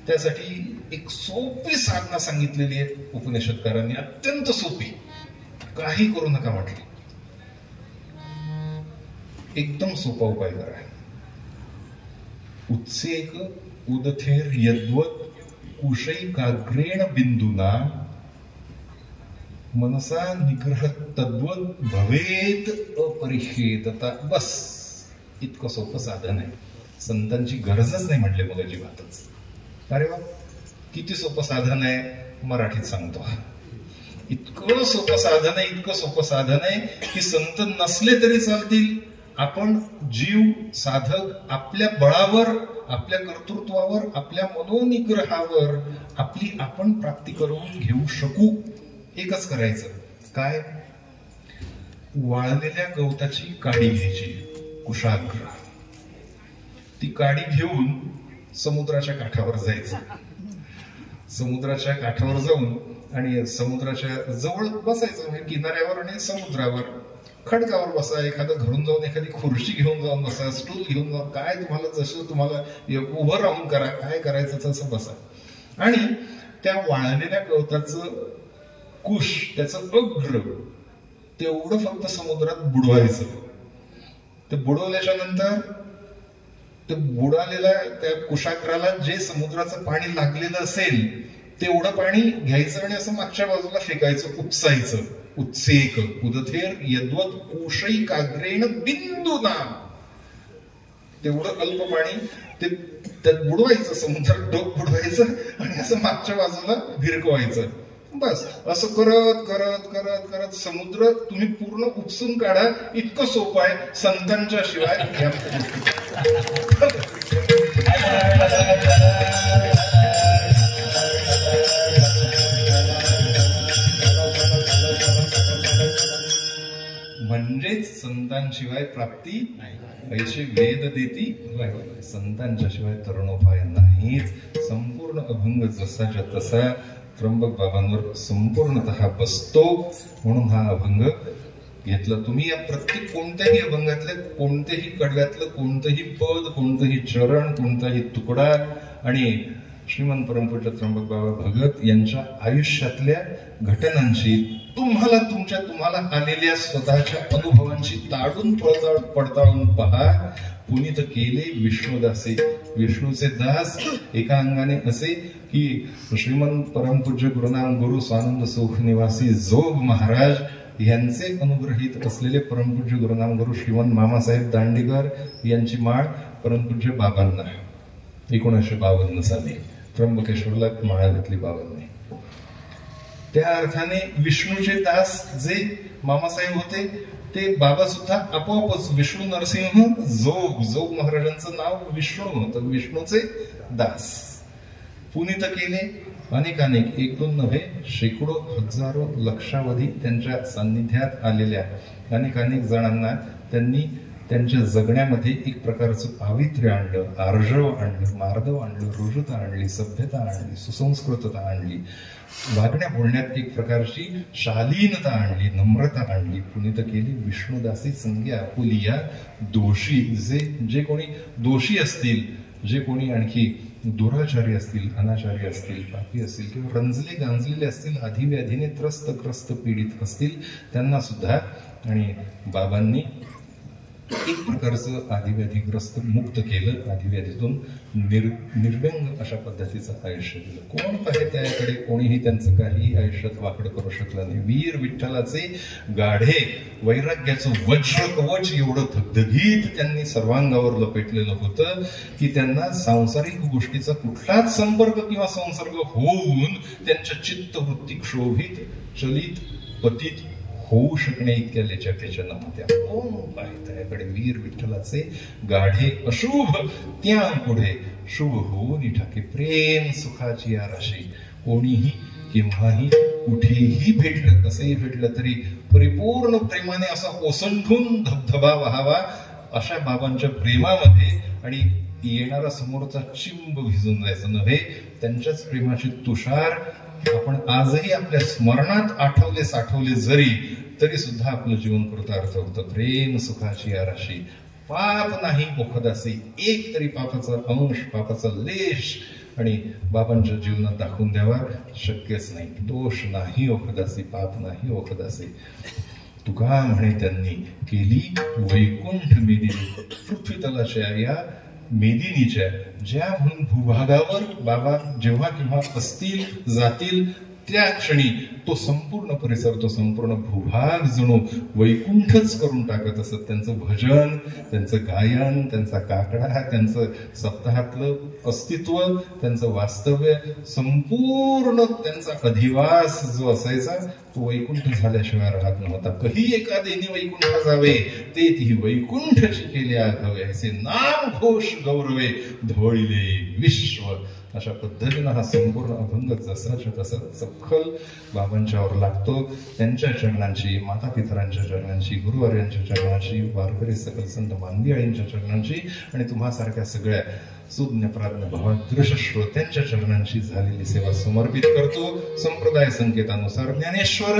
त्यासाठी एक सोपी साधना सांगितलेली आहे उपनिषदकारांनी, अत्यंत सोपी, काही करू नका म्हटलं. एकदम सोपा उपाय करा. उत्सेक उदथेर यद्वत कुशैकाग्रेण बिंदुना मनसा निग्रह तद्वत भवेत अपरिच्छेदता. बस इतकं सोपं साधन आहे. संतांची गरजच नाही म्हटले मग अजिबातच. अरे वा, किती सोपं साधन आहे, मराठीत सांगतो. इतकं सोपं साधन आहे, इतकं सोपं साधन आहे की संत नसले तरी चालतील, आपण जीव साधक आपल्या बळावर, आपल्या कर्तृत्वावर, आपल्या मनोनिग्रहावर आपली आपण प्राप्ती करून घेऊ शकू. एकच करायचं, काय? वाळलेल्या गवताची काडी घ्यायची, कुशाग्र. ती काडी घेऊन समुद्राच्या काठावर जायचं. समुद्राच्या काठावर जाऊन आणि समुद्राच्या जवळ बसायचं, म्हणजे किनाऱ्यावर आणि समुद्रावर खडकावर बसा, एखादं घरून जाऊन एखादी खुर्ची घेऊन जाऊन बसा, स्टूल घेऊन जाऊन, काय तुम्हाला जसं तुम्हाला उभं राहून करा, काय करायचं तसं बसा. आणि त्या वाळलेल्या गवताचं कुश, त्याचं अग्र तेवढं फक्त समुद्रात बुडवायचं. ते बुडवल्याच्या नंतर ते बुडालेल्या त्या कुशाग्राला जे समुद्राचं पाणी लागलेलं असेल तेवढं पाणी घ्यायचं आणि असं मागच्या बाजूला फेकायचं, उपसायचं. उत्सेक उदथेर यद्वत कोशैकाग्रेण बिंदुना, तेवढं अल्प पाणी ते त्यात बुडवायचं, समुद्रात डोक बुडवायचं आणि असं मागच्या बाजूला भिरकवायचं. बस असं करत करत करत करत समुद्र तुम्ही पूर्ण उपसून काढा. इतकं सोपं आहे, संतांच्या शिवाय या म्हणजेच संतांशिवाय प्राप्ती ऐशी वेद देती, संतांच्या शिवाय तरुणोपाय नाहीच. संपूर्ण अभंग जसाच्या तसा त्र्यंबक बाबांवर संपूर्णतः बसतो. म्हणून हा अभंग घेतला तुम्ही. या प्रत्येक कोणत्याही अभंगातल्या कोणत्याही कडव्यातलं कोणतंही पद, कोणतंही चरण, कोणताही तुकडा आणि श्रीमंत परमपूज्य त्र्यंबक बाबा भगत यांच्या आयुष्यातल्या घटनांची तुम्हाला आलेल्या स्वतःच्या अनुभवांची ताडून पडताळून पहा. पुनीत केले विष्णुदासे, विष्णूचे दास. एका अंगाने असे की श्रीमंत परमपूज्य गुरुनाम गुरु स्वानंद सुख निवासी जोग महाराज यांचे अनुग्रहित असलेले परमपूज्य गुरुनाम गुरु श्रीमंत मामासाहेब दांडेकर यांची माळ परमपूज्य बाबांना 1952 साली त्र्यंबकेश्वरला माळ घातली बाबांनी. त्या अर्थाने विष्णूचे दास जे मामासाहेब होते ते बाबा सुद्धा आपोआपच विष्णू नरसिंह जोग महाराजांचं नाव विष्णू होतं. विष्णूचे दास पुनीत केले अनेक एक दोन नव्हे शेकडो हजारो लक्षावधी त्यांच्या सान्निध्यात आलेल्या अनेक जणांना त्यांनी त्यांच्या जगण्यामध्ये एक प्रकारचं पावित्र्य आणलं, आर्जव आणलं, मार्दव आणलं, रुजुता आणली, सभ्यता आणली, सुसंस्कृतता आणली, वागण्या बोलण्यात एक प्रकारची शालीनता आणली, नम्रता आणली. पुनीत केली विष्णुदासी संज्ञा आपुलिया. दोषी जे कोणी दोषी असतील, जे कोणी आणखी दुराचारी असतील, अनाचारी असतील, पापी असतील किंवा रंजले गांजलेले असतील, आधिव्याधीने त्रस्त पीडित असतील, त्यांना सुद्धा आणि बाबांनी एक प्रकारचं आधिव्याधीग्रस्त मुक्त केलं. आधिव्याधीतून निर्व्यंग अशा पद्धतीचं आयुष्य दिलं. कोण पाहे त्याकडे, कोणीही त्यांचं काही आयुष्यात वाकड करू शकलं नाही. वीर विठ्ठलाचे गाढे वैराग्याचं वज्र कवच एवढं धगधगीत त्यांनी सर्वांगावर लपेटलेलं होतं की त्यांना सांसारिक गोष्टीचा कुठलाच संपर्क किंवा संसर्ग होऊन त्यांच्या चित्तवृत्ती क्षोभित, चलित, पतित होऊ शकणे इतक्या लेच्या नव्हत्या. कोण आहे त्याकडे वीर विठ्ठलाचे गाढे अशुभ, त्या पुढे शुभ होऊन ठाके प्रेम सुखाची आराशी. कोणीही केव्हाही कुठेही भेटलं, कसंही भेटलं तरी परिपूर्ण प्रेमाने असा ओसंडून धबधबा व्हावा अशा बाबांच्या प्रेमामध्ये आणि येणारा समोरचा चिंब भिजून जायचं नव्हे. त्यांच्याच प्रेमाची तुषार आपण आजही आपल्या स्मरणात आठवले साठवले जरी तरी सुद्धा आपलं जीवन कृतार्थ होतं. प्रेम सुखाची आराशी. पाप नाही ओखदासी, एक तरी पापाचा अंश, पापाचा लेश आणि बाबांच्या जीवनात दाखवून द्यावा शक्यच नाही. दोष नाही ओखदासी, पाप नाही ओखदासी. तुका म्हणे त्यांनी केली वैकुंठ मेदिनी. पृथ्वीतलाच्या या मेदिनीच्या ज्या म्हणून भूभागावर बाबा जेव्हा केव्हा असतील, जातील, त्या क्षणी तो संपूर्ण परिसर, तो संपूर्ण भूभाग जणू वैकुंठच करून टाकत असत. त्यांचं भजन, त्यांचं गायन, त्यांचा काकडा, त्यांचं सप्ताहातलं अस्तित्व, त्यांचं वास्तव्य, संपूर्ण त्यांचा अधिवास जो असायचा तो वैकुंठ झाल्याशिवाय राहत नव्हता. कही एखादेनी वैकुंठ जावे ते ती वैकुंठची केले आघावे, असे नाम घोष गौरवे धवळिले विश्व. अशा पद्धतीनं हा संपूर्ण अभंग जसाच्या तसा सखल बाबांच्यावर लागतो. त्यांच्या चरणांची, माता पितरांच्या चरणांची, गुरुवार्यांच्या चरणांची, वारकरी सकल संत मांदियाळींच्या चरणांची आणि तुम्हासारख्या सगळ्या सुज्ञ प्राज्ञ भावादृश श्रोत्यांच्या चरणांची झालेली सेवा समर्पित करतो. संप्रदाय संकेतानुसार ज्ञानेश्वर